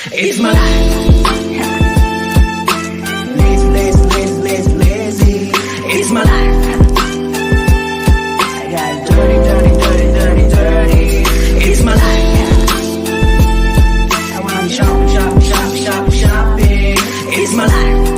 It's my life. Lazy, lazy, lazy, lazy, lazy. It's my life. I got dirty, dirty, dirty, dirty, dirty. It's my life. I wanna shop, shop, shop, shop, shopping. It's my life.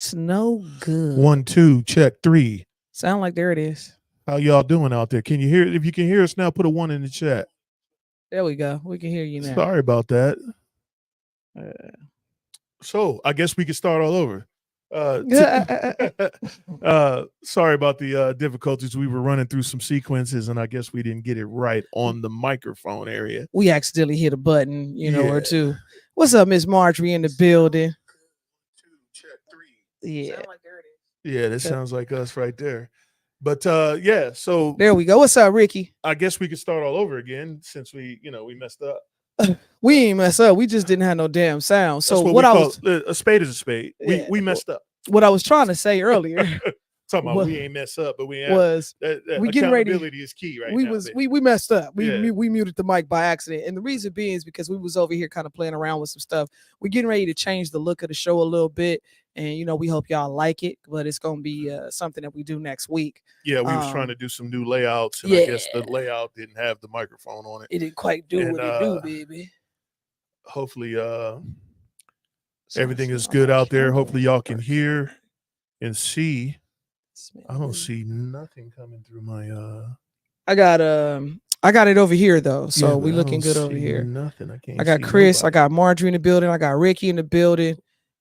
It's no good. 1, 2, check 3. Sound like there it is. How y'all doing out there? Can you hear? If you can hear us now, put a 1 in the chat. There we go. We can hear you now. Sorry about that. So I guess we could start all over. Sorry about the difficulties. We were running through some sequences, and I guess we didn't get it right on the microphone area. We accidentally hit a button, or two. What's up, Miss Marjorie in the building? 2, check 3. Yeah. Yeah, that sounds like us right there. But yeah, so there we go. What's up, Ricky? I guess we could start all over again since we messed up. We ain't messed up. We just didn't have no damn sound. So what I was a spade is a spade. Yeah, we messed up. What I was trying to say earlier. Talking about we ain't mess up, but we getting ready. Accountability is key right now. We messed up. We muted the mic by accident, and the reason being is because we was over here kind of playing around with some stuff. We're getting ready to change the look of the show a little bit, and we hope y'all like it. But it's gonna be something that we do next week. Yeah, we was trying to do some new layouts, and I guess the layout didn't have the microphone on it. It didn't quite do what it do, baby. Hopefully, everything is good out there. Hopefully, y'all can hear and see. I don't see nothing coming through my I got it over here though, so we looking good over here. Nothing. I got Chris, nobody. I got Marjorie in the building, I got Ricky in the building.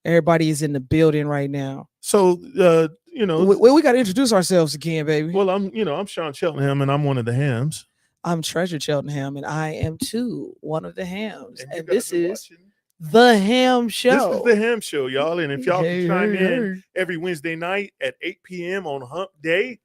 Everybody is in the building right now. So we got to introduce ourselves again, baby. Well, I'm Sean Cheltenham, and I'm one of the Hams. I'm Treasure Cheltenham, and I am too one of the Hams. And this is The Ham Show. This is The Ham Show, y'all. And if y'all can chime in every Wednesday night at 8 p.m. on Hump Day,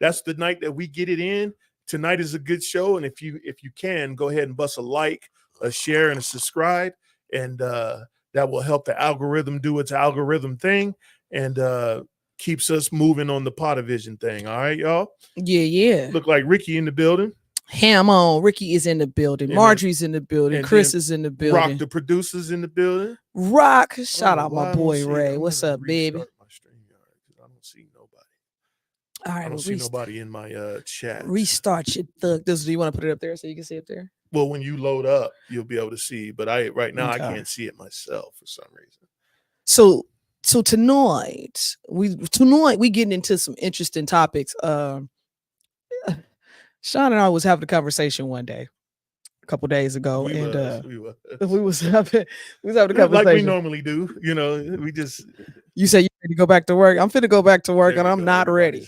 that's the night that we get it in. Tonight is a good show. And if you can, go ahead and bust a like, a share, and a subscribe. And that will help the algorithm do its algorithm thing and keeps us moving on the Potavision thing. All right, y'all? Yeah. Look like Ricky in the building. Ham on. Ricky is in the building. Marjorie's in the building. Chris is in the building. Rock, the producer's in the building. Rock. Shout out my boy Ray. What's up, baby? My StreamYard, I don't see nobody. All right, I don't see nobody in my chat. Restart your thug. Do you want to put it up there so you can see it there? Well, when you load up, you'll be able to see. But right now I can't see it myself for some reason. So tonight we getting into some interesting topics. Sean and I was having a conversation one day, a couple days ago, we was having a conversation like we normally do. You say you ready to go back to work. I'm finna go back to work, and I'm not ready.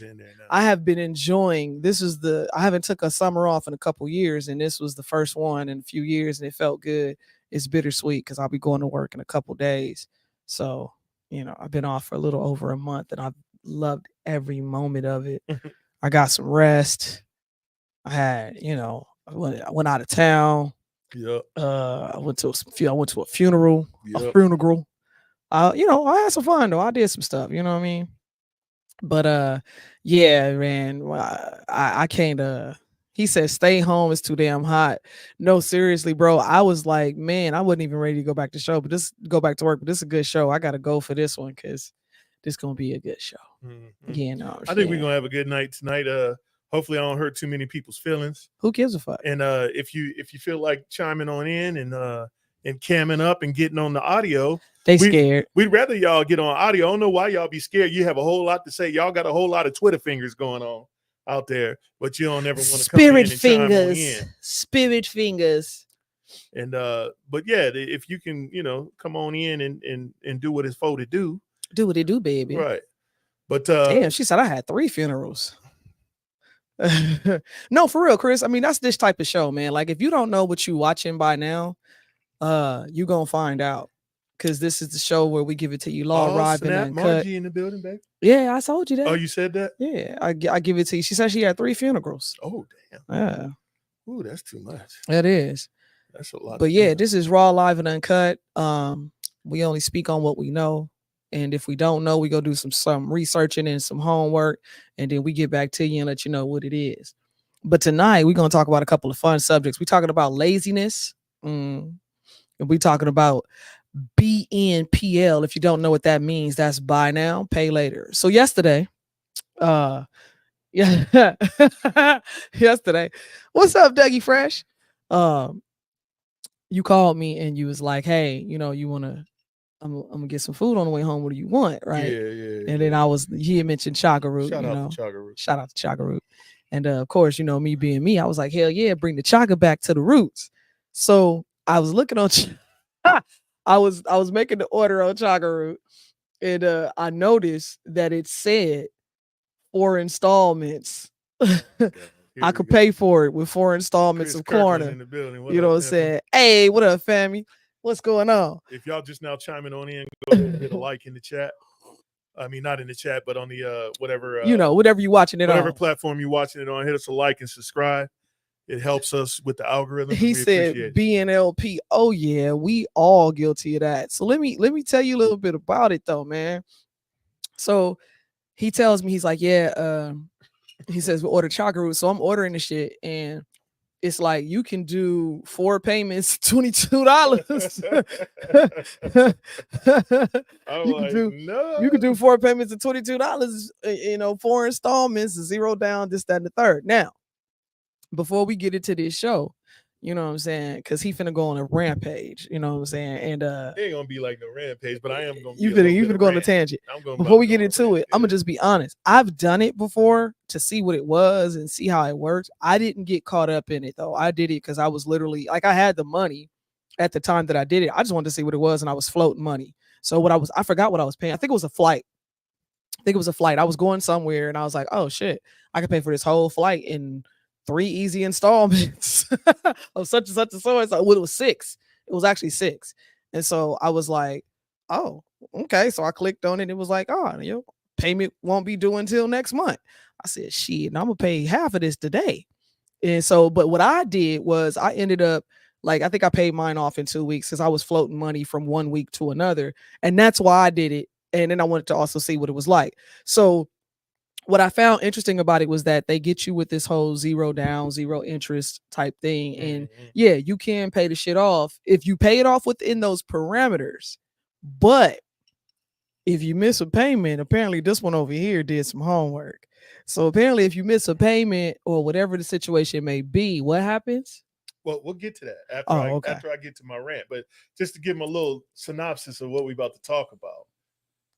I have been enjoying. I haven't took a summer off in a couple years, and this was the first one in a few years, and it felt good. It's bittersweet because I'll be going to work in a couple days. So I've been off for a little over a month, and I've loved every moment of it. I got some rest. I had, I went out of town. Yeah. I went to a funeral. Yep. A funeral. I had some fun though. I did some stuff. You know what I mean? But yeah, man. I can't. He said, "Stay home. It's too damn hot." No, seriously, bro. I was like, man, I wasn't even ready to go back to back to work. But this is a good show. I gotta go for this one because this gonna be a good show. Mm-hmm. Yeah, no. I think we're gonna have a good night tonight. Hopefully I don't hurt too many people's feelings. Who gives a fuck? And if you feel like chiming on in and camming up and getting on the audio, scared. We'd rather y'all get on audio. I don't know why y'all be scared. You have a whole lot to say. Y'all got a whole lot of Twitter fingers going on out there, but you don't ever want to come in and chime on in. Spirit fingers. And but yeah, if you can, come on in and do what it's for to do. Do what it do, baby. Right. But damn, she said I had 3 funerals. No, for real, Chris. I mean, that's this type of show, man. Like, if you don't know what you watching by now, you gonna find out, because this is the show where we give it to you law arriving and Margie in the building, baby. Yeah, I told you that. Oh, you said that? Yeah, I give it to you. She said she had 3 funerals. Oh, damn. Yeah. Ooh, that's too much. That is. That's a lot. But yeah, this is raw, live, and uncut. We only speak on what we know. And if we don't know, we go do some researching and some homework, and then we get back to you and let you know what it is. But tonight we're gonna talk about a couple of fun subjects. We're talking about laziness, and we're talking about BNPL. If you don't know what that means, that's buy now, pay later. So yesterday, yesterday, what's up, Dougie Fresh? You called me and you was like, hey, you wanna I'm gonna get some food on the way home. What do you want? Right. Yeah. And then he had mentioned chaga root. Shout you out know, to chaga root. shout out to chaga root. And of course, me being me, I was like, hell yeah, bring the chaga back to the roots. So I was looking on, I was making the order on chaga root, and I noticed that it said 4 installments. I could pay for it with 4 installments Chris of Kirkland Klarna. in the building. You know what I'm saying? Hey, what up, family? What's going on? If y'all just now chiming on in, go ahead and hit a like in the chat. I mean, not in the chat, but on the whatever whatever you watching it whatever on. platform you're watching it on, hit us a like and subscribe. It helps us with the algorithm. He said BNLP. Oh yeah, we all guilty of that. So let me tell you a little bit about it though, man. So he tells me, he's like, yeah, he says we order chaga root. So I'm ordering the shit, and it's like you can do 4 payments, $22. You can do 4 payments of $22, 4 installments, 0 down, this, that, and the third. Now, before we get into this show, you know what I'm saying? Because he finna go on a rampage, you know what I'm saying? And it ain't gonna be like no rampage, but I am gonna you finna go on a tangent. Before we get into it, I'm gonna just be honest. I've done it before to see what it was and see how it works. I didn't get caught up in it though. I did it because I was literally like, I had the money at the time that I did it. I just wanted to see what it was, and I was floating money. So I forgot what I was paying. I think it was a flight. I was going somewhere, and I was like, oh shit, I could pay for this whole flight in 3 easy installments of such and such and so and so. Well, it was 6. It was actually 6. And so I was like, oh, okay. So I clicked on it. It was like, oh, your payment won't be due until next month. I said, shit, and I'm gonna pay half of this today. And so, but what I did was I ended up, like, I think I paid mine off in 2 weeks because I was floating money from one week to another. And that's why I did it. And then I wanted to also see what it was like. So what I found interesting about it was that they get you with this whole 0 down, 0 interest type thing. And yeah, you can pay the shit off if you pay it off within those parameters. But if you miss a payment, apparently this one over here did some homework. So apparently if you miss a payment or whatever the situation may be, what happens? Well, we'll get to that after I get to my rant. But just to give them a little synopsis of what we're about to talk about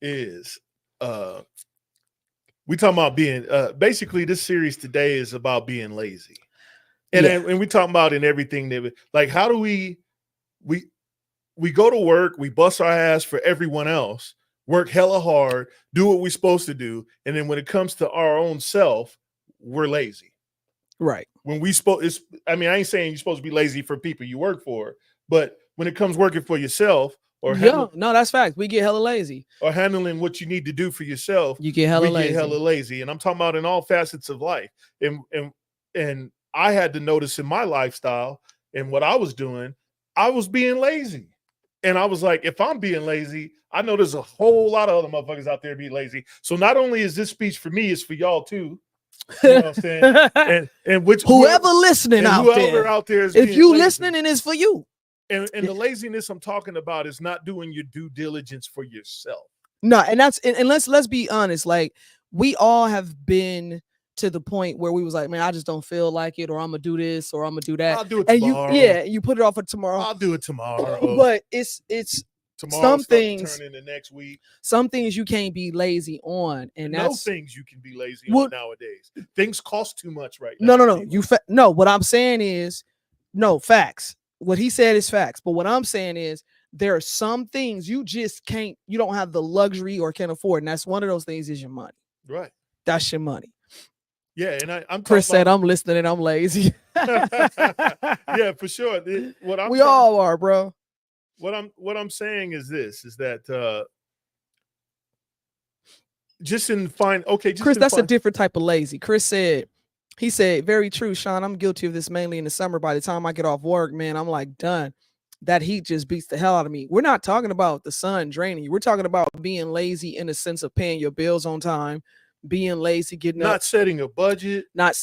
is we talking about being basically this series today is about being lazy. And and we talking about in everything that like how do we go to work, we bust our ass for everyone else, work hella hard, do what we're supposed to do, and then when it comes to our own self, we're lazy. Right. When we I ain't saying you're supposed to be lazy for people you work for, but when it comes working for yourself or no, that's facts. We get hella lazy. Or handling what you need to do for yourself, you get hella lazy. Get hella lazy. And I'm talking about in all facets of life. And I had to notice in my lifestyle and what I was doing, I was being lazy. And I was like, if I'm being lazy, I know there's a whole lot of other motherfuckers out there being lazy. So not only is this speech for me, it's for y'all too. You know what I'm saying? and whoever listening out there is, if you listening, and it's for you. And the laziness I'm talking about is not doing your due diligence for yourself. No, and let's be honest. Like, we all have been to the point where we was like, man, I just don't feel like it, or I'm gonna do this, or I'm gonna do that. I'll do it tomorrow. You put it off for tomorrow. I'll do it tomorrow. But it's tomorrow. Some things turn into next week. Some things you can't be lazy on, and no things you can be lazy on nowadays. Things cost too much right now. No. What I'm saying is, no facts. What he said is facts, but what I'm saying is there are some things you just can't, you don't have the luxury or can afford. And that's one of those things is your money. Right. That's your money. Yeah. And I'm Chris said, I'm listening and I'm lazy. Yeah, for sure. We all are, bro. What I'm saying is this, is that Chris, that's a different type of lazy. Chris said, he said, very true, Sean. I'm guilty of this mainly in the summer. By the time I get off work, man, I'm like done. That heat just beats the hell out of me. We're not talking about the sun draining you. We're talking about being lazy in the sense of paying your bills on time, being lazy, getting not setting a budget, not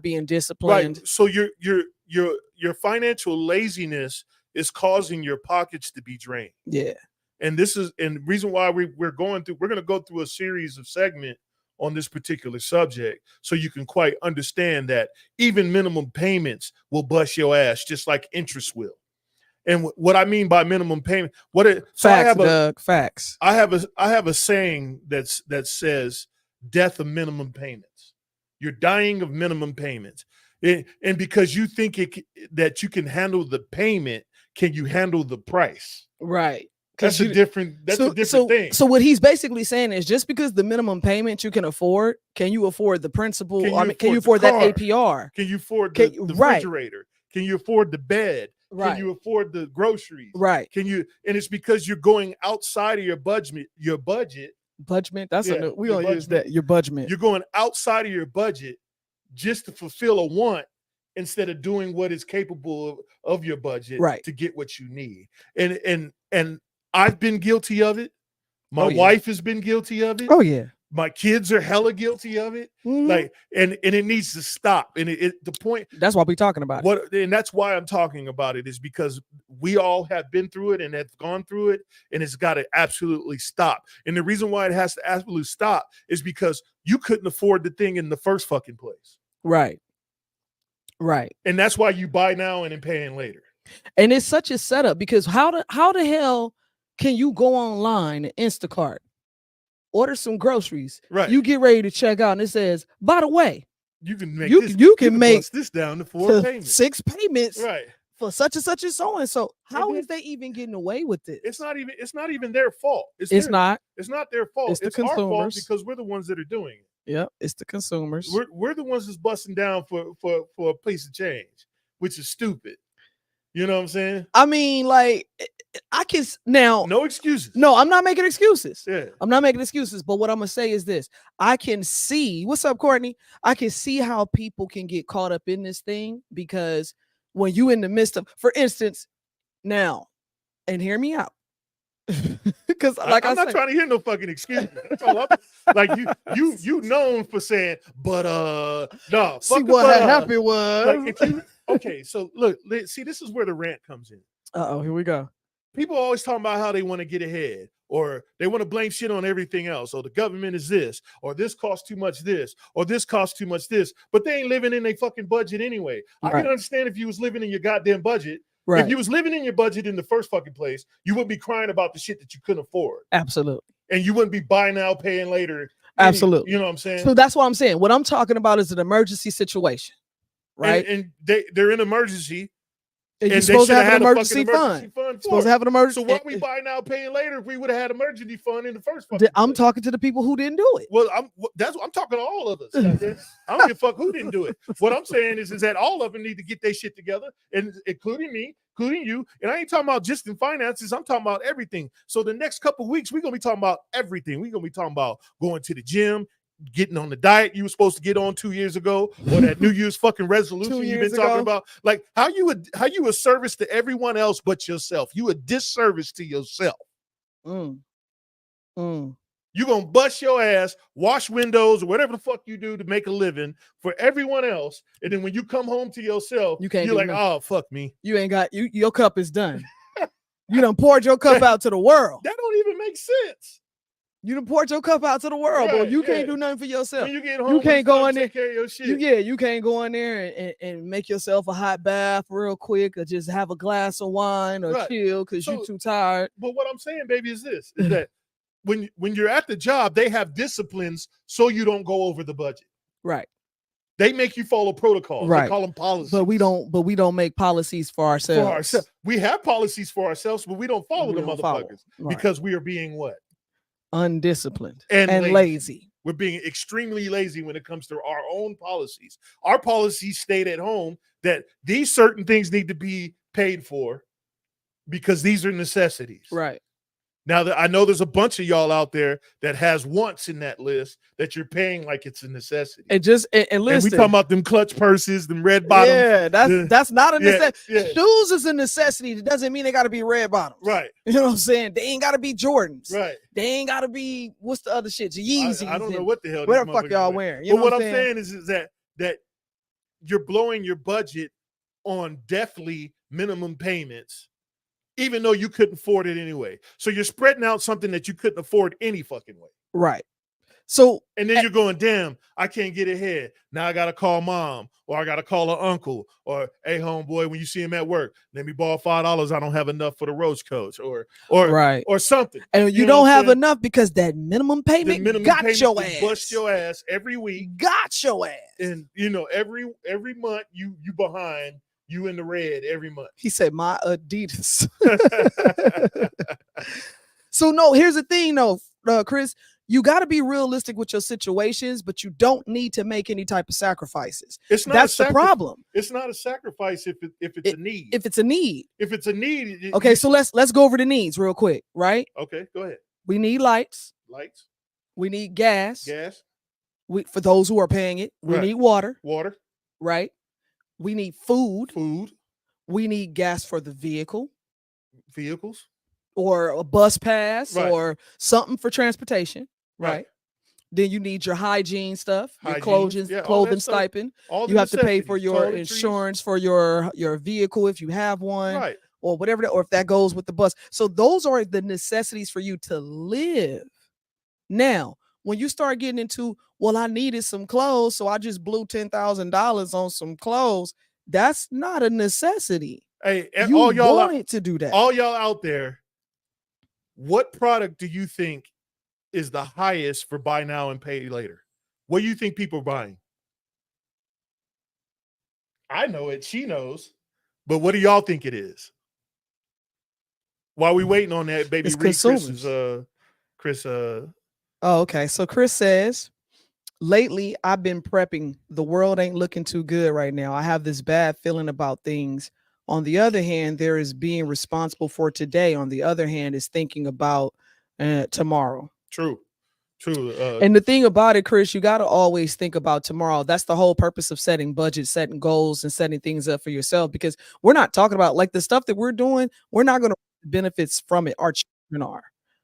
being disciplined. Right. So your financial laziness is causing your pockets to be drained. Yeah. And the reason why we're going to go through a series of segments on this particular subject, so you can quite understand that even minimum payments will bust your ass just like interest will. And what I mean by minimum payment, Facts. I have a saying that says death of minimum payments. You're dying of minimum payments. And because you think that you can handle the payment, can you handle the price? Right. That's a different thing. So what he's basically saying is just because the minimum payment you can afford, can you afford the principal? Can you afford that APR? Can you afford the refrigerator? Can you afford the bed? Right. Can you afford the groceries? Right. Can you? And it's because you're going outside of your budget. Budget. That's we don't use that. Your budget. You're going outside of your budget just to fulfill a want instead of doing what is capable of your budget to get what you need. And I've been guilty of it. My wife has been guilty of it. Oh yeah. My kids are hella guilty of it. Mm-hmm. Like, and it needs to stop. And the point. That's why we're talking about it. And that's why I'm talking about it, is because we all have been through it and have gone through it, and it's got to absolutely stop. And the reason why it has to absolutely stop is because you couldn't afford the thing in the first fucking place. Right. Right. And that's why you buy now and then paying later. And it's such a setup, because how the hell can you go online and Instacart, order some groceries, right? You get ready to check out, and it says, by the way, you can make you can make this down to 4 payments, 6 payments, right? For such and such and so and so. How is they even getting away with this? It's not even their fault. It's not their fault. It's the consumers. Our fault because we're the ones that are doing it. Yeah, it's the consumers. We're the ones that's busting down for a piece of change, which is stupid. You know what I'm saying? I mean, like, I can now. No excuses. No, I'm not making excuses. Yeah. I'm not making excuses. But what I'm gonna say is this: I can see. What's up, Courtney? I can see how people can get caught up in this thing, because when you in the midst of, for instance, now, and hear me out. Because like I'm not trying to hear no fucking excuse. That's all like you known for saying, but no. See what happened was like okay. So look, see, this is where the rant comes in. Here we go. People always talking about how they want to get ahead, or they want to blame shit on everything else. Or the government is this, or this costs too much this, or this costs too much this. But they ain't living in their fucking budget anyway. Right. I can understand if you was living in your goddamn budget. Right. If you was living in your budget in the first fucking place, you wouldn't be crying about the shit that you couldn't afford. Absolutely. And you wouldn't be buy now, paying later. Absolutely. You know what I'm saying? So that's what I'm saying. What I'm talking about is an emergency situation, right? And they're in emergency. And you're supposed to have an emergency fund. Supposed to have an emergency. So why we buy now, paying later if we would have had emergency fund in the first fucking place? I'm talking to the people who didn't do it. Well, I'm talking to all of us. I don't give a fuck who didn't do it. What I'm saying is that all of them need to get their shit together, and including me, including you. And I ain't talking about just in finances. I'm talking about everything. So the next couple of weeks, we're gonna be talking about everything. We're gonna be talking about going to the gym, getting on the diet you were supposed to get on 2 years ago, or that New Year's fucking resolution you've been talking about. Like how you a service to everyone else but yourself. You a disservice to yourself. You're gonna bust your ass, wash windows, or whatever the fuck you do to make a living for everyone else, and then when you come home to yourself, you're like, oh fuck me. You ain't got your cup is done. You done poured your cup out to the world. That don't even make sense. You done poured your cup out to the world, bro. You can't do nothing for yourself. When you get home, you can't go in there. Take care of your shit. You can't go in there and make yourself a hot bath real quick, or just have a glass of wine, or chill because you're too tired. But what I'm saying, baby, is this: is that when you're at the job, they have disciplines so you don't go over the budget. Right. They make you follow protocols. Right. They call them policies. But we don't make policies for ourselves. We have policies for ourselves, but we don't follow the motherfuckers because we are being what? Undisciplined and lazy. We're being extremely lazy when it comes to our own policies. Our policies state at home that these certain things need to be paid for because these are necessities. Right. Now, I know there's a bunch of y'all out there that has wants in that list that you're paying like it's a necessity. And listen, and we talking about them clutch purses, them red bottoms. Yeah, that's not a necessity. Yeah. Shoes is a necessity. It doesn't mean they got to be red bottoms. Right. You know what I'm saying? They ain't got to be Jordans. Right. They ain't got to be, what's the other shit? Yeezys. I don't know what the hell. Whatever the fuck y'all wearing. You but know what I'm saying is that you're blowing your budget on definitely minimum payments, even though you couldn't afford it anyway. So you're spreading out something that you couldn't afford any fucking way. Right. So, and then you're going, damn, I can't get ahead. Now I gotta call mom, or I gotta call an uncle, or hey, homeboy, when you see him at work, let me borrow $5. I don't have enough for the roach coach, or right, or something. and you know don't what I'm have saying? enough because that minimum The payment minimum got payment your will ass. bust your ass every week, Got your ass. and every month you behind, you in the red every month. He said, my Adidas. So no, here's the thing though, Chris, you got to be realistic with your situations, but you don't need to make any type of sacrifices. It's not That's the problem. It's not a sacrifice if it's a need. If it's a need. If it's a need. Okay, so let's go over the needs real quick, right? Okay, go ahead. We need lights. Lights. We need gas. Gas. For those who are paying it, we Right. need water. Water. Right? We need food. Food. We need gas for the vehicle. Vehicles. Or a bus pass, Right. or something for transportation. Right. Then you need your hygiene stuff, your clothing stipend. You have to pay for your insurance for your vehicle if you have one, right, or whatever, or if that goes with the bus. So those are the necessities for you to live. Now, when you start getting into, well, I needed some clothes, so I just blew $10,000 on some clothes. That's not a necessity. Hey, you all y'all wanted to do that. All y'all out there, what product do you think is the highest for buy now and pay later? What do you think people are buying? I know it. She knows. But what do y'all think it is? While we waiting on that, baby, it's read consumers. Chris. Oh, okay. So Chris says, lately I've been prepping. The world ain't looking too good right now. I have this bad feeling about things. On the other hand, there is being responsible for today. On the other hand, is thinking about tomorrow. True. And the thing about it, Chris, you got to always think about tomorrow. That's the whole purpose of setting budgets, setting goals, and setting things up for yourself, because we're not talking about like the stuff that we're doing. We're not going to benefits from it. Our children are.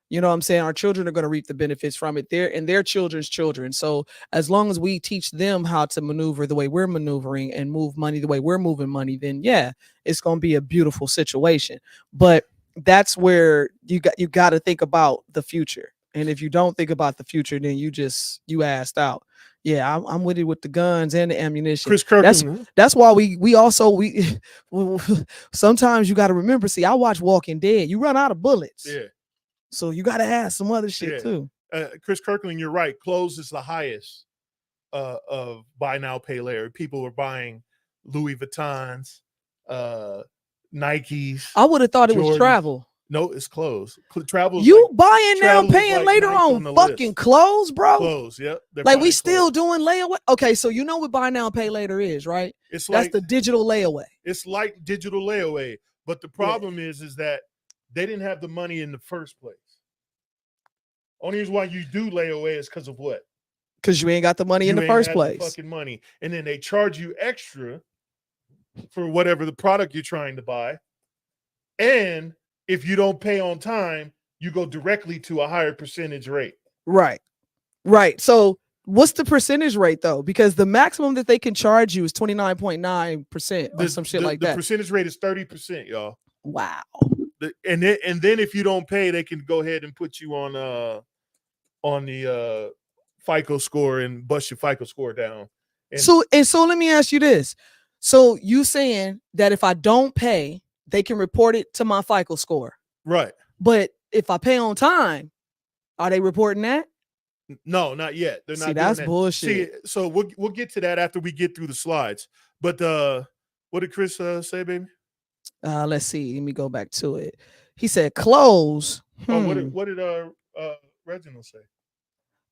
You know what I'm saying? Our children are going to reap the benefits from it. Their children's children. So as long as we teach them how to maneuver the way we're maneuvering and move money the way we're moving money, then yeah, it's going to be a beautiful situation. But that's where you got to think about the future. And if you don't think about the future, then you assed out. Yeah, I'm with it with the guns and the ammunition. Chris Kirkland. That's why we also sometimes you got to remember. See, I watch Walking Dead. You run out of bullets. Yeah. So you got to have some other shit too. Chris Kirkland, you're right. Clothes is the highest of buy now, pay later. People were buying Louis Vuittons, Nikes. I would have thought it was travel. No, it's clothes. Travel. You buying now, paying later on fucking clothes, bro. Clothes, yeah. Like we still doing layaway. Okay, so you know what buy now, pay later is, right? That's the digital layaway. It's like digital layaway, but the problem is that they didn't have the money in the first place. Only reason why you do layaway is because of what? Because you ain't got the money in the first place. The fucking money, and then they charge you extra for whatever the product you're trying to buy, and if you don't pay on time, you go directly to a higher percentage rate. Right. So what's the percentage rate though? Because the maximum that they can charge you is 29.9% or some shit like that. The percentage rate is 30%, y'all. Wow. And then if you don't pay, they can go ahead and put you on the FICO score and bust your FICO score down. So let me ask you this. So you saying that if I don't pay, they can report it to my FICO score. Right. But if I pay on time, are they reporting that? No, not yet. They're not. See, that's bullshit. See, so we'll get to that after we get through the slides. But what did Chris say, baby? Let's see. Let me go back to it. He said clothes. Oh, what did Reginald say?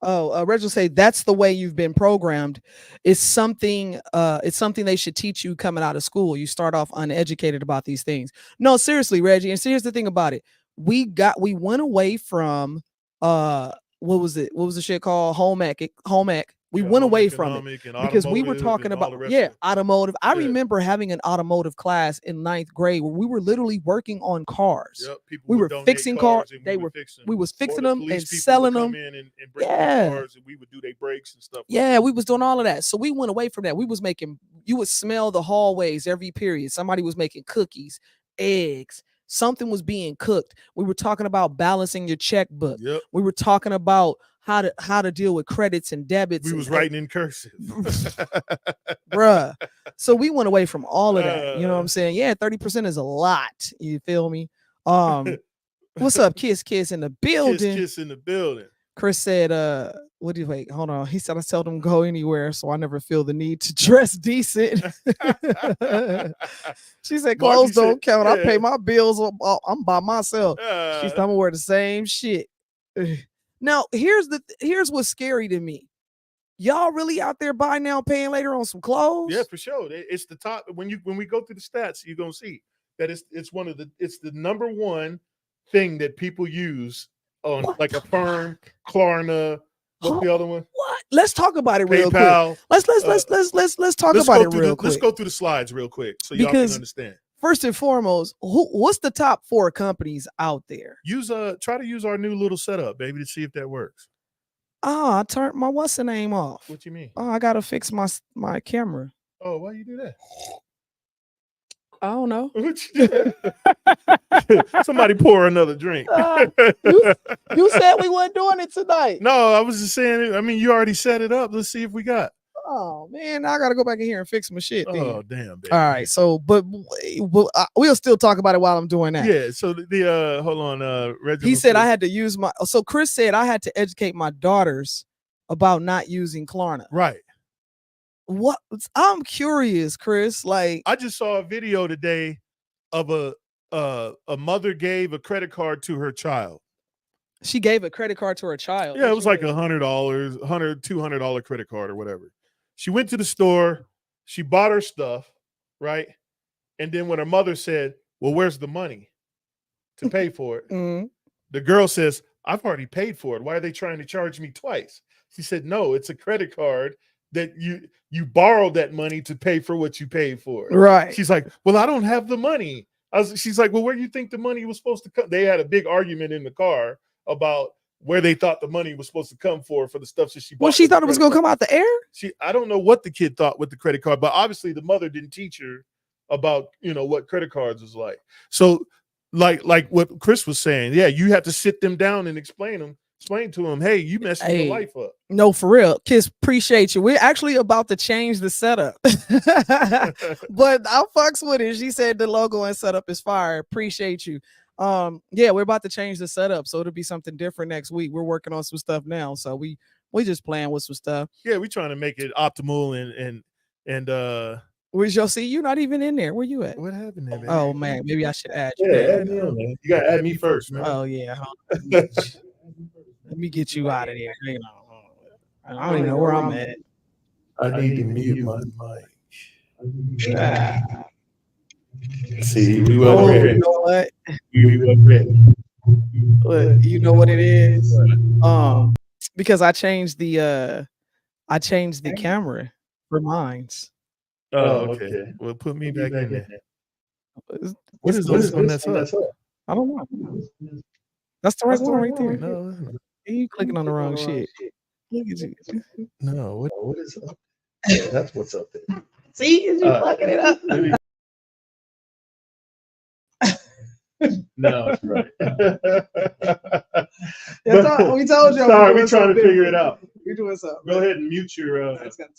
Oh, Reginald say that's the way you've been programmed. It's something they should teach you coming out of school. You start off uneducated about these things. No, seriously, Reggie. And here's the thing about it. We went away from what was it? What was the shit called? Home ec. We went away from it because we were talking about automotive. I remember having an automotive class in 9th grade where we were literally working on cars. Yep, we were fixing cars. We was fixing them and selling them. Cars and we would do their brakes and stuff. Yeah, we was doing all of that. So we went away from that. You would smell the hallways every period. Somebody was making cookies, eggs. Something was being cooked. We were talking about balancing your checkbook. Yep. We were talking about how to deal with credits and debits. We was writing in cursive. Bruh. So we went away from all of that. You know what I'm saying? Yeah, 30% is a lot. You feel me? What's up, Kiss in the building? Kiss in the building. Chris said, what do you wait? Hold on. He said I seldom go anywhere, so I never feel the need to dress decent. She said clothes don't count. I pay my bills. I'm by myself. She said I'm gonna wear the same shit. Now, here's what's scary to me. Y'all really out there buy now, paying later on some clothes? Yeah, for sure. It's the top. When we go through the stats, you're gonna see that it's the number one thing that people use on like Affirm, Klarna. What's the other one? What? Let's talk about it real PayPal. quick. Let's talk about it real quick. Let's go through the slides real quick so y'all can understand. First and foremost, what's the top 4 companies out there? Try to use our new little setup, baby, to see if that works. I turned my what's the name off. What you mean? Oh, I gotta fix my camera. Oh, why you do that? I don't know. Somebody pour another drink. You said we weren't doing it tonight. No, I was just saying. I mean, you already set it up. Let's see if we got. Oh man, I gotta go back in here and fix my shit. Oh damn, baby. All right, so but we'll still talk about it while I'm doing that. Yeah. So the hold on, Reginald. He said I had to use my. So Chris said I had to educate my daughters about not using Klarna. Right. What? I'm curious, Chris. Like I just saw a video today of a mother gave a credit card to her child. She gave a credit card to her child. Yeah, it was like $100, $200 credit card or whatever. She went to the store, she bought her stuff, right? And then when her mother said, well, where's the money to pay for it? Mm-hmm. The girl says, I've already paid for it. Why are they trying to charge me twice? She said, no, it's a credit card that you borrowed that money to pay for what you paid for. Right. She's like, well, I don't have the money. She's like, well, where do you think the money was supposed to come? They had a big argument in the car about where they thought the money was supposed to come for the stuff that she bought. Well, she thought it was going to come out the air? I don't know what the kid thought with the credit card, but obviously the mother didn't teach her about, what credit cards is like. So like what Chris was saying, yeah, you have to sit them down and explain to them, hey, you messed your life up. No, for real. Kids, appreciate you. We're actually about to change the setup. But I'll fucks with it. She said the logo and setup is fire. Appreciate you. Yeah, we're about to change the setup, so it'll be something different next week. We're working on some stuff now, so we just playing with some stuff. Yeah, we're trying to make it optimal and where's your see? You're not even in there. Where you at? What happened there, man? Oh man, maybe I should add you. Yeah, add me on, man. You gotta add me first, man. Oh yeah. Let me get you out of there. I don't even know where I'm at. I need to mute my mic. See, we were ready. You know what? We were ready. You know what it is? Because I changed the camera for mines. Oh, okay. Well, put me back in there. What is this one that's up? I don't know. That's the right one right there. No, you clicking on the wrong shit. Look at you. No, what is up? That's what's up there. See, you fucking it up. No, that's right. We told you. Sorry, we're trying to figure it out. You're doing something. Go ahead and mute your mic. That's okay.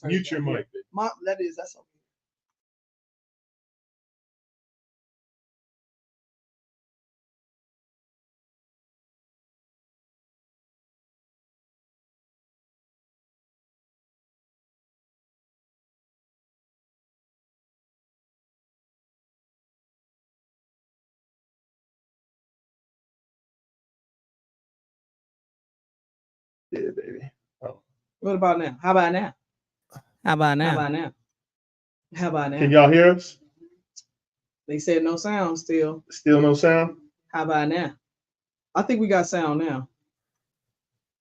Yeah, baby. Oh. What about now? How about now? How about now? Can y'all hear us? They said no sound still. Still no sound? How about now? I think we got sound now.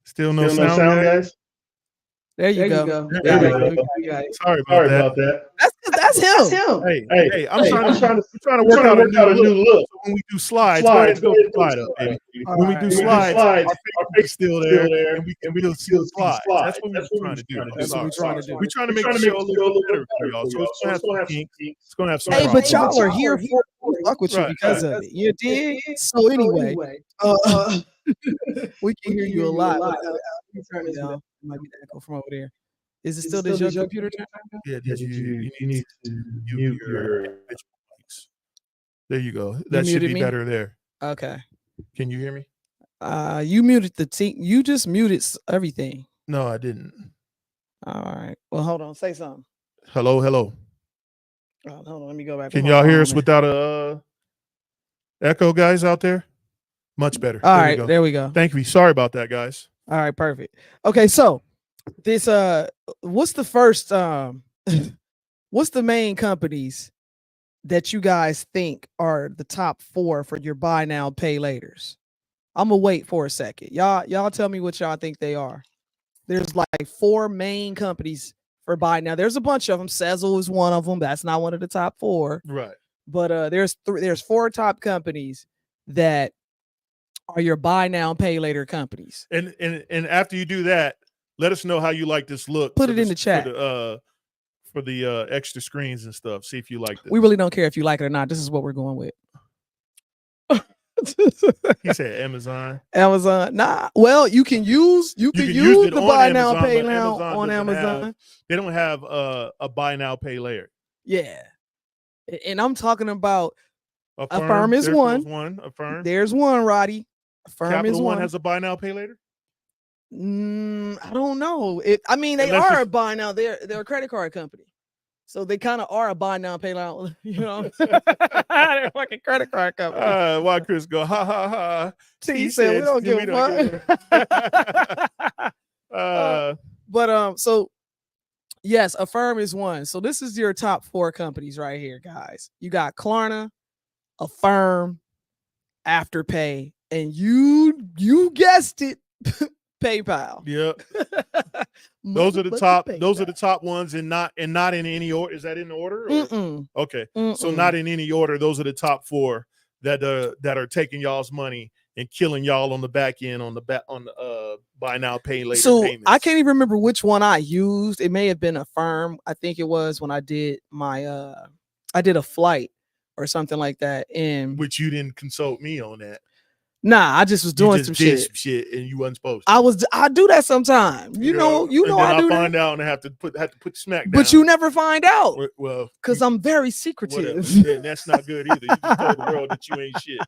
Still no sound, guys? There you go. Sorry about that. That's him. Hey, I'm trying to work out a new look. So when we do slides, go ahead and go slide up, baby. When we do slides, our face is still there, and we can see the slides. That's what we're trying to do. We're trying to make the show a little better for y'all. So it's going to have some kinks. It's going to have some problems. But y'all are here for fuck with you because of it. You did? So anyway, We can hear you a lot. Let me turn this down. It might be the echo from over there. Is it still this your computer? Yeah, you need to mute your individual mics. There you go. That should be better there. Okay. Can you hear me? You muted the team. You just muted everything. No, I didn't. All right. Well, hold on. Say something. Hello. Hold on. Let me go back. Can y'all hear us without a echo, guys out there? Much better. All right. There we go. Thank you. Sorry about that, guys. All right. Perfect. Okay. So this what's the first what's the main companies that you guys think are the top 4 for your buy now, pay laters? I'm gonna wait for a second. Y'all tell me what y'all think they are. There's like 4 main companies for buy now. There's a bunch of them. Sezzle is one of them. That's not one of the top 4. Right. But there's 4 top companies that are your buy now, pay later companies. And after you do that, let us know how you like this look. Put it in the chat. For the extra screens and stuff. See if you like this. We really don't care if you like it or not. This is what we're going with. He said Amazon. Nah. Well, you can use the buy now, pay now on Amazon. They don't have a buy now, pay later. Yeah. And I'm talking about Affirm is one. Affirm. There's one, Roddy. Affirm Capital is one. has a buy now, pay later. I don't know. They are a buy now. They're a credit card company, so they kind of are a buy now, pay now. You know, they're a fucking credit card company. Why Chris go ha ha ha? He said we don't give a fuck. But so yes, Affirm is one. So this is your top 4 companies right here, guys. You got Klarna, Affirm, Afterpay, and you guessed it. PayPal. Yep. Those are the top. Those are the top ones, and not in any order. Is that in order? Okay. So not in any order. Those are the top 4 that are taking y'all's money and killing y'all on the back end on the buy now, pay later. So payments. I can't even remember which one I used. It may have been Affirm. I think it was when I did my I did a flight or something like that. And which you didn't consult me on that. Nah, I just was doing some shit, and you wasn't supposed to. I do that sometimes. You know, I do. I find out and I have to put smack down. But you never find out. Well, because I'm very secretive. Yeah, that's not good either. You just told the world that you ain't shit.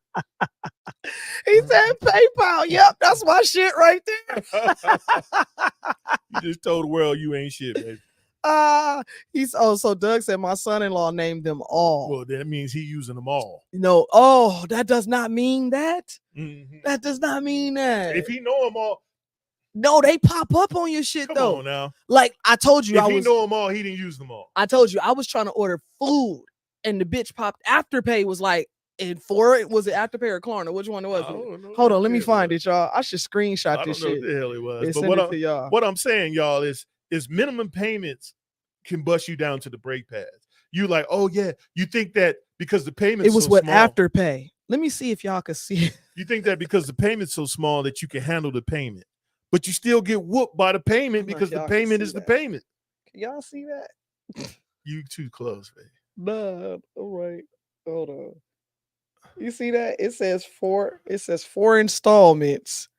He said PayPal. Yep, that's my shit right there. You just told the world you ain't shit, baby. So Doug said my son-in-law named them all. Well, that means he using them all. That does not mean that. Mm-hmm. That does not mean that. If he know them all, no, they pop up on your shit. Come though. On now, like I told you, if he know them all, he didn't use them all. I told you I was trying to order food, and the bitch popped. Afterpay was like, was it Afterpay or Klarna? Which one it was? Hold on, let me find it, y'all. I should screenshot this shit. I don't know what the hell it was. But what I'm saying, y'all, is minimum payments can bust you down to the brake pads. You like, oh yeah, you think that because the payments it was so what small, Afterpay. Let me see if y'all can see it. You think that because the payment's so small that you can handle the payment, but you still get whooped by the payment because the payment is the payment. Can y'all see that? You too close, baby. Nah, all right. Hold on. You see that? It says 4 installments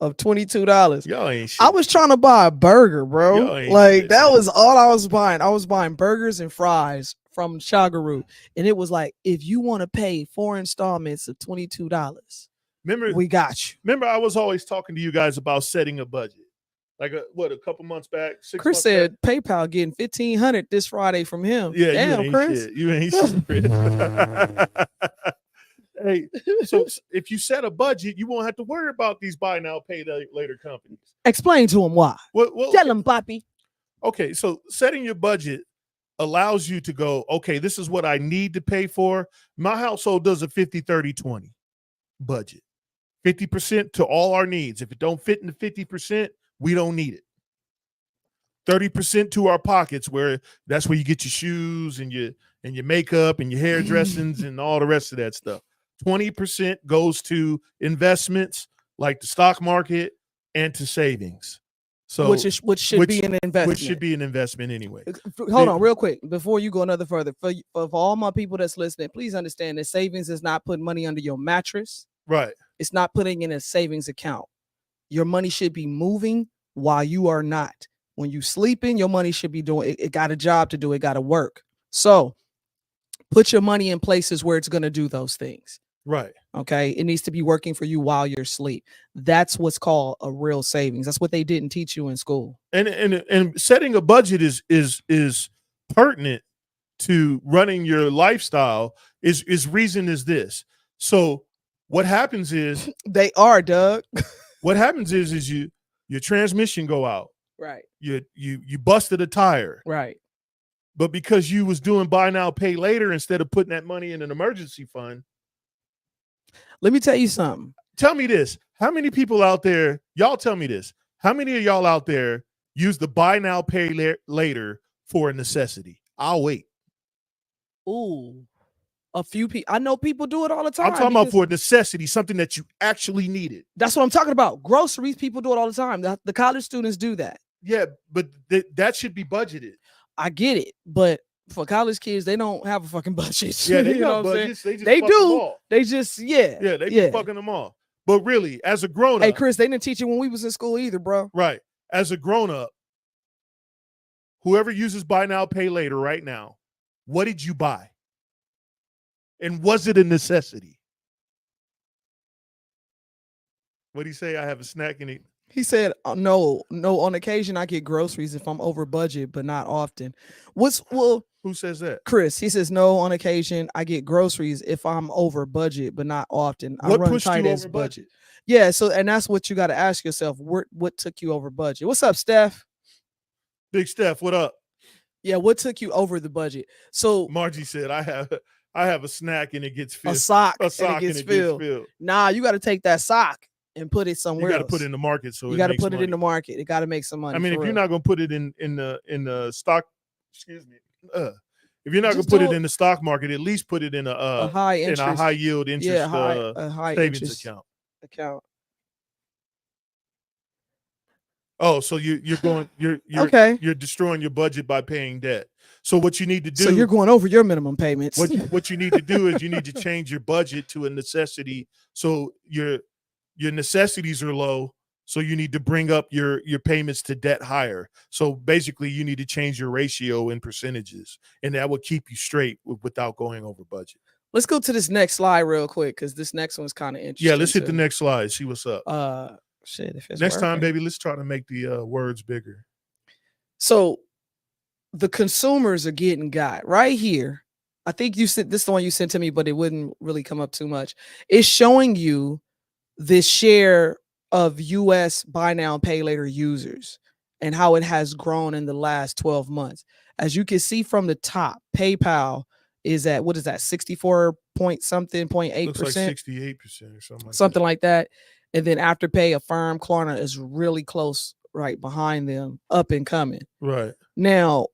of $22. Y'all ain't shit. I was trying to buy a burger, bro. Like shit, that was all I was buying. I was buying burgers and fries from Chagaru, and it was like, if you want to pay 4 installments of $22, remember, we got you. Remember, I was always talking to you guys about setting a budget. Like a couple months back, 6 Chris months said back? PayPal getting $1,500 this Friday from him. Yeah, damn, Chris, shit. You ain't shit, Chris. Hey, so if you set a budget, you won't have to worry about these buy now, pay later companies. Explain to him why. Well, tell him, Poppy. Okay, so setting your budget allows you to go, okay, this is what I need to pay for. My household does a 50-30-20 budget. 50% to all our needs. If it don't fit in the 50%, we don't need it. 30% to our pockets, where that's where you get your shoes and your makeup and your hair dressings and all the rest of that stuff. 20% goes to investments like the stock market and to savings. So which should be an investment. Which should be an investment anyway. Hold on real quick before you go another further. For all my people that's listening, please understand that savings is not putting money under your mattress. Right. It's not putting in a savings account. Your money should be moving while you are not. When you sleeping, your money should be doing it. It got a job to do. It got to work. So put your money in places where it's going to do those things. Right. Okay. It needs to be working for you while you're asleep. That's what's called a real savings. That's what they didn't teach you in school. And setting a budget is pertinent to running your lifestyle. Is reason is this. So what happens is they are, Doug. What happens is your transmission go out. Right. You busted a tire. Right. But because you was doing buy now, pay later instead of putting that money in an emergency fund. Let me tell you something. Tell me this. How many people out there, y'all tell me this. How many of y'all out there use the buy now, pay later for a necessity? I'll wait. Ooh. A few people. I know people do it all the time. I'm talking about for a necessity, something that you actually needed. That's what I'm talking about. Groceries, people do it all the time. The college students do that. Yeah, but that should be budgeted. I get it, but for college kids, they don't have a fucking budget. Yeah, they got budgets. They do. They just they fucking them all. But really, as a grown up, hey Chris, they didn't teach it when we was in school either, bro. Right. As a grown up, whoever uses buy now, pay later right now, what did you buy? And was it a necessity? What did he say? I have a snack and eat. He said, no, on occasion I get groceries if I'm over budget, but not often. Who says that? Chris. He says, no, on occasion I get groceries if I'm over budget, but not often. What pushed you over budget? Yeah, so and that's what you got to ask yourself. What took you over budget? What's up, Steph? Big Steph, what up? Yeah, what took you over the budget? So Margie said, I have a snack and it gets filled. A sock and it gets filled. Nah, you got to take that sock and put it somewhere. You got to put it in the market, so you got to put it in the market. It got to make some money. I mean, if you're not going to put it in the stock, excuse me, if you're not going to put it in the stock market, at least put it in a high interest, in a high yield interest, a high savings interest account. Oh, so you're okay. You're destroying your budget by paying debt. So what you need to do? So you're going over your minimum payments. What you need to do is you need to change your budget to a necessity. So your necessities are low. So you need to bring up your payments to debt higher. So basically, you need to change your ratio in percentages, and that will keep you straight without going over budget. Let's go to this next slide real quick because this next one's kind of interesting. Yeah, let's hit the next slide. See what's up. Shit. If it's next working. time, baby, let's try to make the words bigger. So the consumers are getting got right here. I think you said this is the one you sent to me, but it wouldn't really come up too much. It's showing you this share of US buy now and pay later users and how it has grown in the last 12 months. As you can see from the top, PayPal is at, what is that, 64 point something, 0.8%? Looks like 68% or something like that. And then Afterpay, Affirm, Klarna is really close right behind them, up and coming. Right. Now,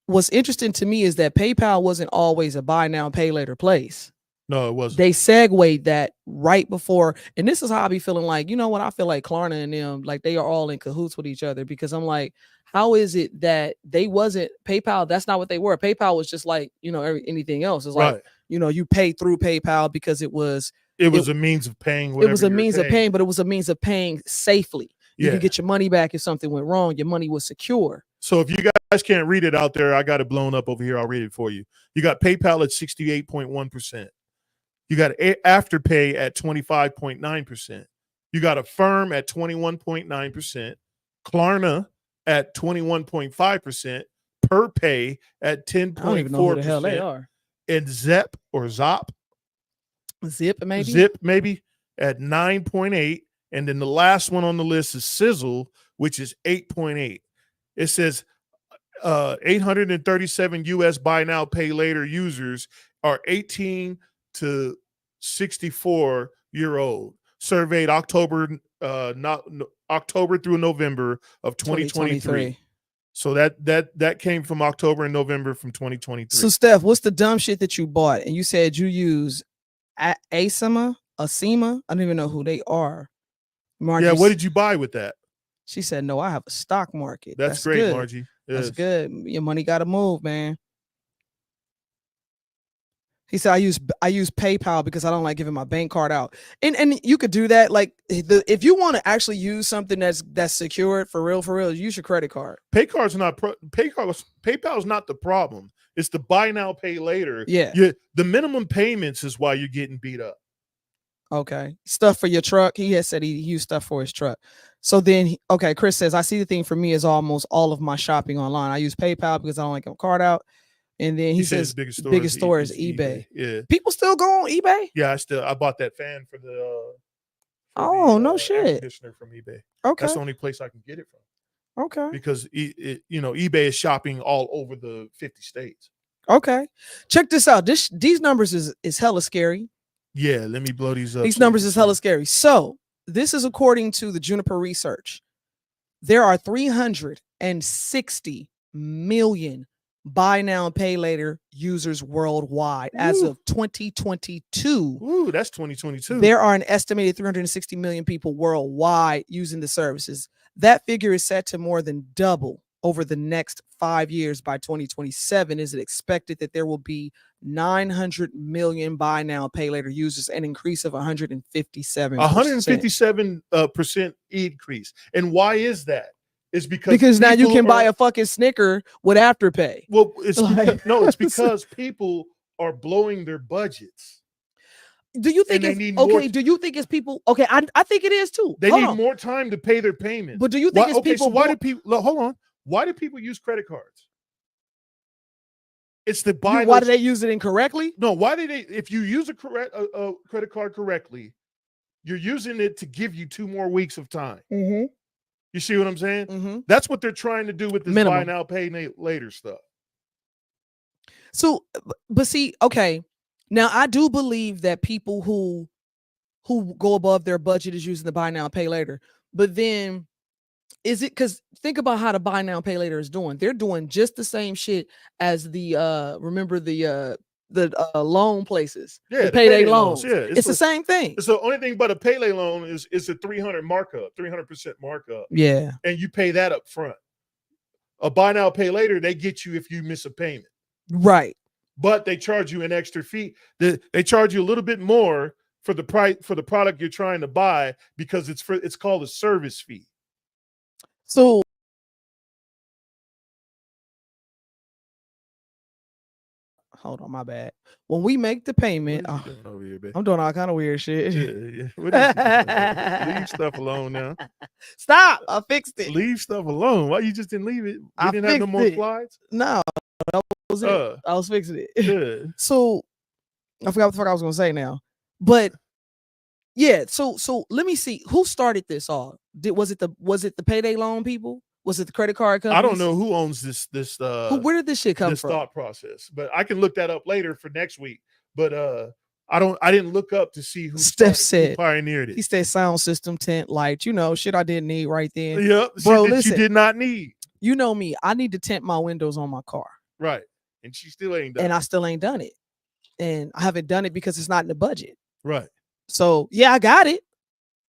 what's interesting to me is that PayPal wasn't always a buy now, pay later place. No, it wasn't. They segued that right before. And this is how I be feeling like, you know what? I feel like Klarna and them, like they are all in cahoots with each other because I'm like, how is it that they wasn't PayPal? That's not what they were. PayPal was just like, anything else. It's like, you pay through PayPal because it was a means of paying. It was a means of paying, but it was a means of paying safely. You could get your money back if something went wrong. Your money was secure. So if you guys can't read it out there, I got it blown up over here. I'll read it for you. You got PayPal at 68.1%. You got Afterpay at 25.9%. You got Affirm at 21.9%. Klarna at 21.5%. PerPay at 10.4%. I don't even know who the hell they are. And Zip maybe at 9.8. And then the last one on the list is Sizzle, which is 8.8. It says 837 US buy now, pay later users are 18 to 64-year-old. Surveyed October through November of 2023. So that came from October and November from 2023. So Steph, what's the dumb shit that you bought? And you said you use Asima. I don't even know who they are. Margie, yeah, what did you buy with that? She said, no, I have a stock market. That's great, good. Margie. Yes. That's good. Your money got to move, man. He said, I use PayPal because I don't like giving my bank card out. And you could do that. Like if you want to actually use something that's secured for real, use your credit card. PayPal's not the problem. It's the buy now, pay later. Yeah. The minimum payments is why you're getting beat up. Okay. Stuff for your truck. He has said he used stuff for his truck. So then, Chris says, I see the thing for me is almost all of my shopping online. I use PayPal because I don't like a card out. And then he says biggest store is eBay. Yeah. People still go on eBay? Yeah, I bought that fan for the no shit. air conditioner from eBay. Okay. That's the only place I can get it from. Okay. Because eBay is shopping all over the 50 states. Okay. Check this out. These numbers is hella scary. Yeah, let me blow these up. These numbers is hella scary. So this is according to the Juniper research. There are 360 million buy now and pay later users worldwide as of 2022. Ooh, that's 2022. There are an estimated 360 million people worldwide using the services. That figure is set to more than double over the next 5 years. By 2027, is it expected that there will be 900 million buy now pay later users, an increase of 157%. 157% increase. And why is that? It's because now you can buy a fucking Snicker with Afterpay. Well, it's because people are blowing their budgets. Do you think do you think it's people? Okay, I think it is too. They need more time to pay their payments. But do you think it's people? So why do people hold on? Why do people use credit cards? It's the buy. Why do they use it incorrectly? No, why do they? If you use a credit card correctly, you're using it to give you 2 more weeks of time. Mm-hmm. You see what I'm saying? Mm-hmm. That's what they're trying to do with this buy now, pay later stuff. So, but see, okay, now I do believe that people who go above their budget is using the buy now, pay later. But then, is it because think about how the buy now, pay later is doing? They're doing just the same shit as the remember the loan places, the payday loans. Yeah, it's the same thing. It's the only thing but a payday loan is a 300% markup. Yeah, and you pay that up front. A buy now, pay later, they get you if you miss a payment, right? But they charge you an extra fee. They charge you a little bit more for the price for the product you're trying to buy because it's called a service fee. So. Hold on, my bad. When we make the payment, I'm doing all kind of weird shit. Yeah. Leave stuff alone now. Stop! I fixed it. Leave stuff alone. Why you just didn't leave it? We didn't have no more slides? No, that was it. I was fixing it. Yeah. So I forgot what the fuck I was gonna say now. But yeah, so let me see who started this all. Was it the payday loan people? Was it the credit card companies? I don't know who owns this. Where did this shit come this from? Thought process, but I can look that up later for next week. But I didn't look up to see who who pioneered it. He said sound system, tent, lights. Shit I didn't need right then. Yep, bro, listen, you did not need. You know me. I need to tint my windows on my car. Right, and she still ain't done. And I still ain't done it, and I haven't done it because it's not in the budget. Right. So yeah, I got it.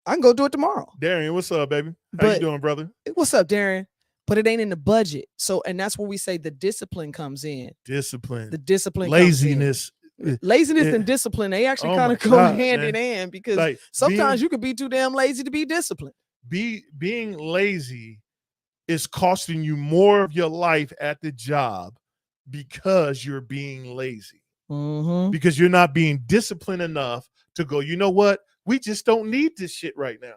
I can go do it tomorrow. Darian, what's up, baby? How you doing, brother? What's up, Darian? But it ain't in the budget. So, and that's where we say the discipline comes in. Discipline. The discipline. Laziness. Laziness and discipline, they actually kind of go hand in hand because sometimes you could be too damn lazy to be disciplined. Being lazy is costing you more of your life at the job because you're being lazy. Mm-hmm. Because you're not being disciplined enough to go, you know what? We just don't need this shit right now.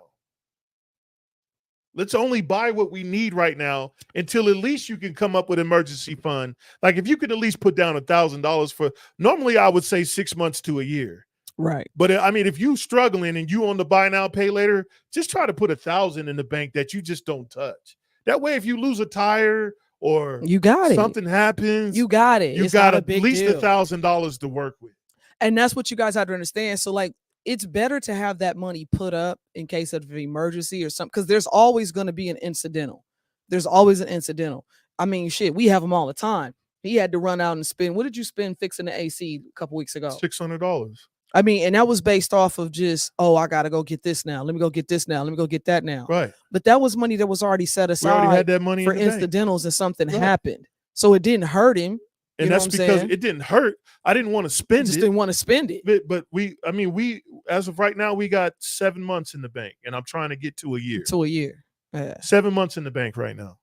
Let's only buy what we need right now until at least you can come up with emergency fund. Like if you could at least put down $1,000 for, normally I would say 6 months to a year. Right. But I mean, if you struggling and you on the buy now, pay later, just try to put $1,000 in the bank that you just don't touch. That way, if you lose a tire or you got something happens, you got it. You got at least $1,000 to work with. And that's what you guys have to understand. So like, it's better to have that money put up in case of an emergency or something, because there's always going to be an incidental. There's always an incidental. I mean, shit, we have them all the time. He had to run out and spend. What did you spend fixing the AC a couple weeks ago? $600. I mean, and that was based off of just, I got to go get this now. Let me go get this now. Let me go get that now. Right. But that was money that was already set aside. We already had that money for incidentals and something happened. So it didn't hurt him. And that's because it didn't hurt. I didn't want to spend just it. Didn't want to spend it. But we, as of right now, we got 7 months in the bank, and I'm trying to get to a year. Yeah. 7 months in the bank right now.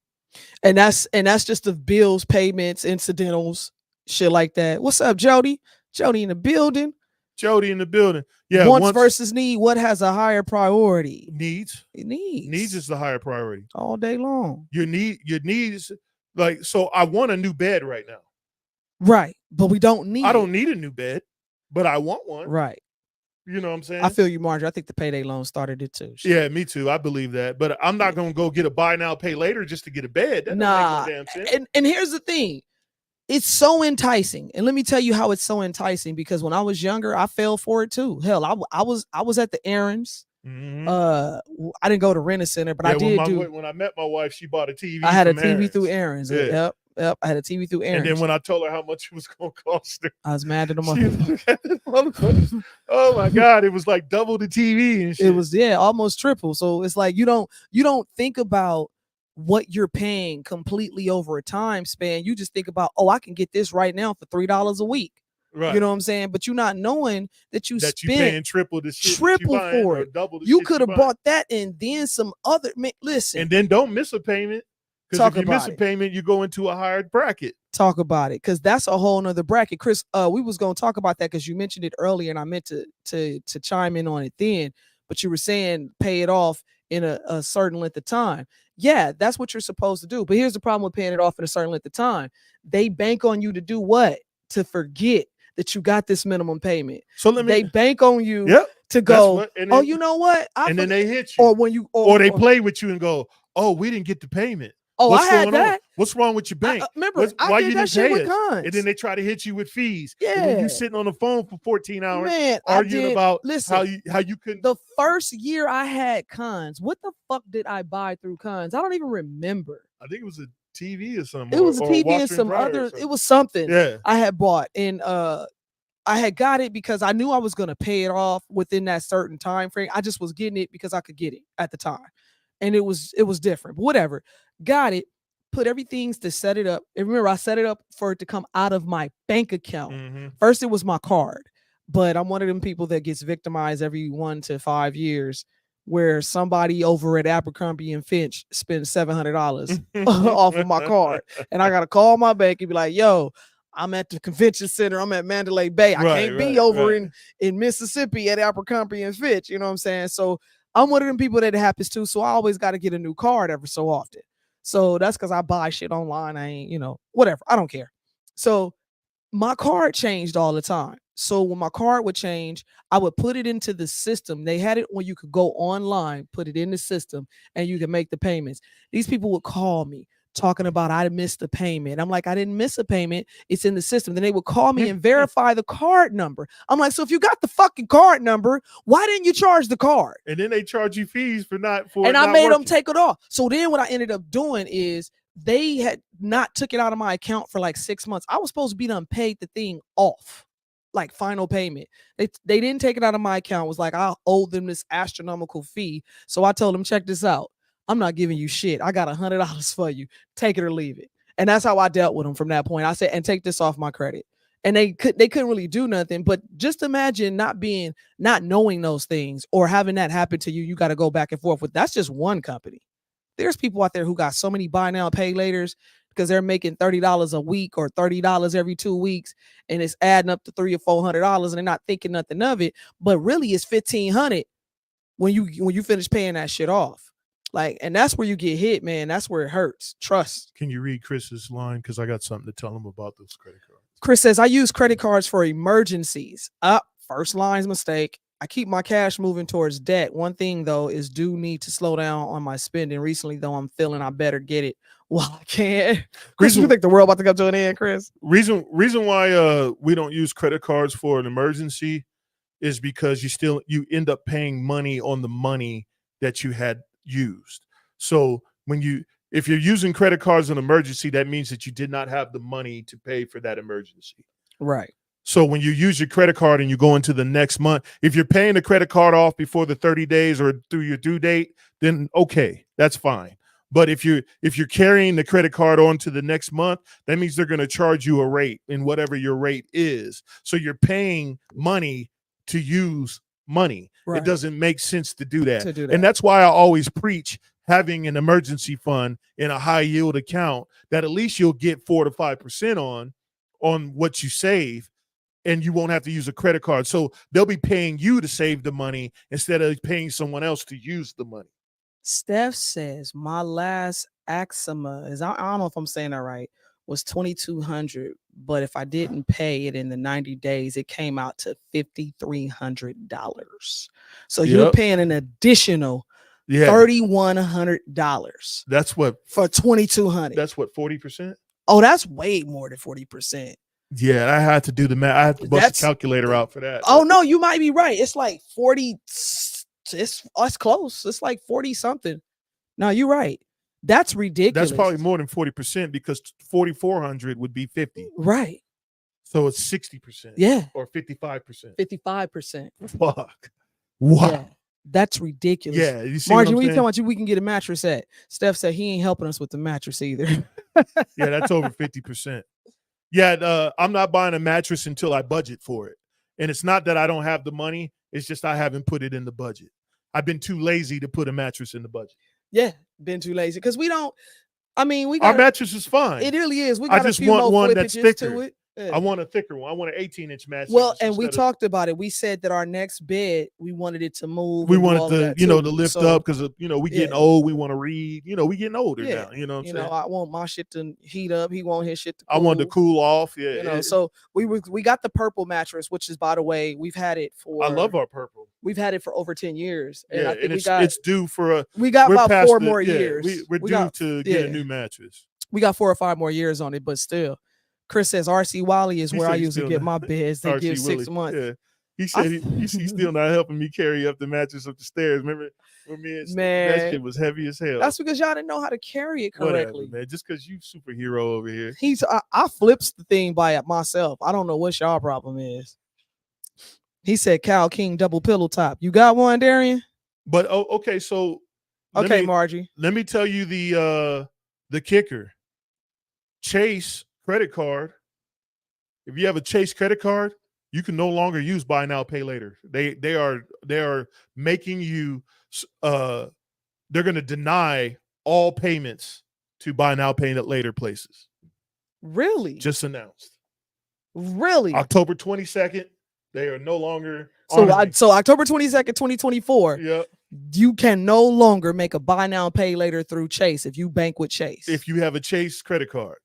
And that's just the bills, payments, incidentals, shit like that. What's up, Jody? Jody in the building. Yeah. Wants versus need. What has a higher priority? Needs. Needs is the higher priority. All day long. Your needs. Like, so I want a new bed right now. Right. But we don't need I don't need a new bed, but I want one. Right. You know what I'm saying? I feel you, Marjorie. I think the payday loan started it too. Yeah, me too. I believe that. But I'm not going to go get a buy now, pay later just to get a bed. That nah. doesn't make no damn sense. And here's the thing. It's so enticing. And let me tell you how it's so enticing, because when I was younger, I fell for it too. Hell, I was at the errands. Mm-hmm. I didn't go to Rent-A-Center, but I did when I met my wife, she bought a TV. I had a TV errands. through errands. Yeah. Yep. I had a TV through errands. And then when I told her how much it was going to cost her, I was mad at the motherfucker. Oh my God, it was like double the TV and shit. It was almost triple. So it's like you don't think about what you're paying completely over a time span. You just think about, I can get this right now for $3 a week. Right. You know what I'm saying? But you're not knowing that you spent paying triple the shit for it. Double the you shit could have bought that and then some other. Listen, and then don't miss a payment. Because if you miss a payment, you go into a higher bracket. Talk about it, because that's a whole nother bracket. Chris, we was gonna talk about that because you mentioned it earlier, and I meant to chime in on it then. But you were saying pay it off in a certain length of time. Yeah, that's what you're supposed to do. But here's the problem with paying it off in a certain length of time. They bank on you to do what? To forget that you got this minimum payment. So they bank on you to go, you know what? Then they hit you. Or they play with you and go, we didn't get the payment. I had that. What's wrong with your bank? Why you didn't pay us? And then they try to hit you with fees. Yeah. And then you sitting on the phone for 14 hours arguing about how you couldn't. The first year I had cons, what the fuck did I buy through cons? I don't even remember. I think it was a TV or something. It was a TV and some other. It was something I had bought. And I had got it because I knew I was going to pay it off within that certain time frame. I just was getting it because I could get it at the time. And it was different, but whatever. Got it, put everything to set it up. And remember, I set it up for it to come out of my bank account. Mm-hmm. First, it was my card, but I'm one of them people that gets victimized every 1 to 5 years, where somebody over at Abercrombie and Fitch spends $700 off of my card. And I got to call my bank and be like, yo, I'm at the convention center. I'm at Mandalay Bay. I can't be over in Mississippi at Abercrombie and Fitch. You know what I'm saying? So I'm one of them people that it happens to. So I always got to get a new card every so often. So that's because I buy shit online. I ain't, whatever. I don't care. So my card changed all the time. So when my card would change, I would put it into the system. They had it where you could go online, put it in the system, and you can make the payments. These people would call me talking about I missed the payment. I'm like, I didn't miss a payment. It's in the system. Then they would call me and verify the card number. I'm like, so if you got the fucking card number, why didn't you charge the card? And then they charge you fees for not. And I made them take it off. So then what I ended up doing is they had not took it out of my account for like 6 months. I was supposed to be done paid the thing off, like final payment. They didn't take it out of my account. It was like I owed them this astronomical fee. So I told them, check this out. I'm not giving you shit. I got $100 for you. Take it or leave it. And that's how I dealt with them from that point. I said, and take this off my credit. And they couldn't really do nothing. But just imagine not knowing those things or having that happen to you. You got to go back and forth with. That's just one company. There's people out there who got so many buy now, pay laters because they're making $30 a week or $30 every 2 weeks, and it's adding up to $300 or $400, and they're not thinking nothing of it. But really, it's $1,500 when you finish paying that shit off. Like, and that's where you get hit, man. That's where it hurts. Trust. Can you read Chris's line? Because I got something to tell him about those credit cards. Chris says, I use credit cards for emergencies. First line's mistake. I keep my cash moving towards debt. One thing, though, is do need to slow down on my spending. Recently, though, I'm feeling I better get it while I can. Chris, you think the world about to come to an end, Chris? Reason why we don't use credit cards for an emergency is because you end up paying money on the money that you had used. So if you're using credit cards in an emergency, that means that you did not have the money to pay for that emergency. Right. So when you use your credit card and you go into the next month, if you're paying the credit card off before the 30 days or through your due date, then okay, that's fine. But if you're carrying the credit card on to the next month, that means they're going to charge you a rate in whatever your rate is. So you're paying money to use money. Right. It doesn't make sense to do that. To do that. And that's why I always preach having an emergency fund in a high yield account that at least you'll get 4 to 5% on what you save, and you won't have to use a credit card. So they'll be paying you to save the money instead of paying someone else to use the money. Steph says my last Axima is, I don't know if I'm saying that right, was $2,200, but if I didn't pay it in the 90 days, it came out to $5,300. So you're paying an additional $3,100. That's what for $2,200. That's what 40%. Oh, that's way more than 40%. Yeah, I had to do the math. I had to bust the calculator out for that. Oh no, you might be right. It's like 40. It's close. It's like 40 something. No, you're right. That's ridiculous. That's probably more than 40% because 4,400 would be 50. Right. So it's 60%. Yeah. Or 55%. 55%. Fuck. Wow. Yeah, that's ridiculous. Yeah. You see Margie, we talking about we can get a mattress at. Steph said he ain't helping us with the mattress either. Yeah, that's over 50%. Yeah, I'm not buying a mattress until I budget for it. And it's not that I don't have the money. It's just I haven't put it in the budget. I've been too lazy to put a mattress in the budget. Yeah, been too lazy because we don't. I mean, our mattress is fine. It really is. We got I just a few want more one that's thicker. to it. Yeah. I want a thicker one. I want an 18-inch mattress. Well, and we talked about it. We said that our next bed, we wanted it to move. We wanted to, to lift up because we getting old. We want to read. We getting older now. You know what I'm saying? I want my shit to heat up. He want his shit to cool. I want to cool off. Yeah. So we got the purple mattress, which is, by the way, we've had it for. I love our purple. We've had it for over 10 years. And yeah, I think it's due for a. We got about 4 more years. We're due to get a new mattress. We got 4 or 5 more years on it, but still. Chris says RC Wally is where I usually get my beds. They give 6 months. Yeah. He said he's still not helping me carry up the mattress up the stairs. Remember when me and that shit was heavy as hell. That's because y'all didn't know how to carry it correctly. Whatever, man. Just because you superhero over here. I flips the thing by it myself. I don't know what y'all problem is. He said Cal King double pillow top. You got one, Darian? But okay, so Margie. Let me tell you the kicker. Chase credit card. If you have a Chase credit card, you can no longer use buy now pay later. They are making you they're going to deny all payments to buy now pay later places. Really? Just announced. Really? October 22nd, they are no longer so October 22nd, 2024. Yep. You can no longer make a buy now pay later through Chase if you bank with Chase. If you have a Chase credit card.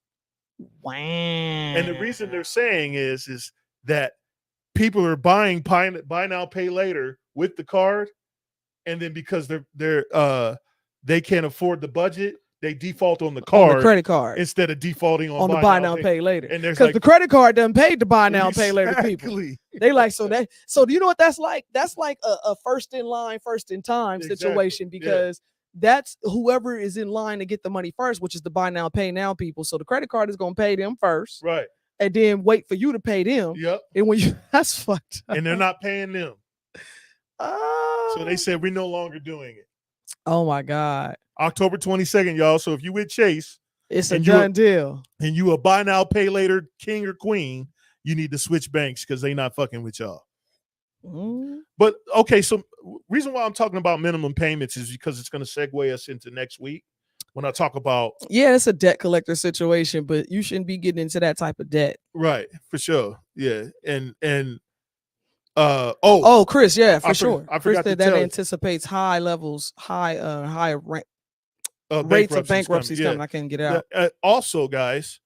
Wow. And the reason they're saying is that people are buying buy now pay later with the card, and then because they can't afford the budget, they default on the card, on the credit card, instead of defaulting on the buy now pay later. And there's because the credit card doesn't pay to buy now pay later people. They like so do you know what that's like? That's like a first in line, first in time situation because. That's whoever is in line to get the money first, which is the buy now, pay now people. So the credit card is going to pay them first. Right. And then wait for you to pay them. Yep. And when that's fucked up. And they're not paying them. So they said we're no longer doing it. Oh my God. October 22nd, y'all. So if you with Chase. It's a done deal. And you a buy now, pay later king or queen, you need to switch banks because they not fucking with y'all. But okay, so reason why I'm talking about minimum payments is because it's going to segue us into next week when I talk about it's a debt collector situation, but you shouldn't be getting into that type of debt. Right, for sure. Yeah. And Chris, yeah, for sure. I Chris forgot said that anticipates high levels, high rates of bankruptcies coming. I can't get out. Also, guys,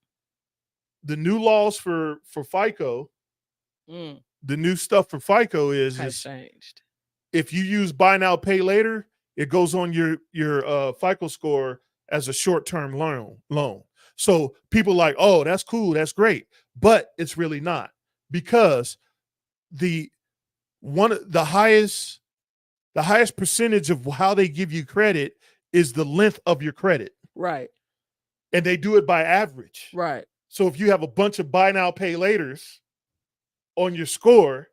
the new laws for FICO. The new stuff for FICO has changed. If you use buy now, pay later, it goes on your FICO score as a short-term loan. So people like, oh, that's cool, that's great, but it's really not because the highest percentage of how they give you credit is the length of your credit. Right. And they do it by average. Right. So if you have a bunch of buy now, pay laters on your score,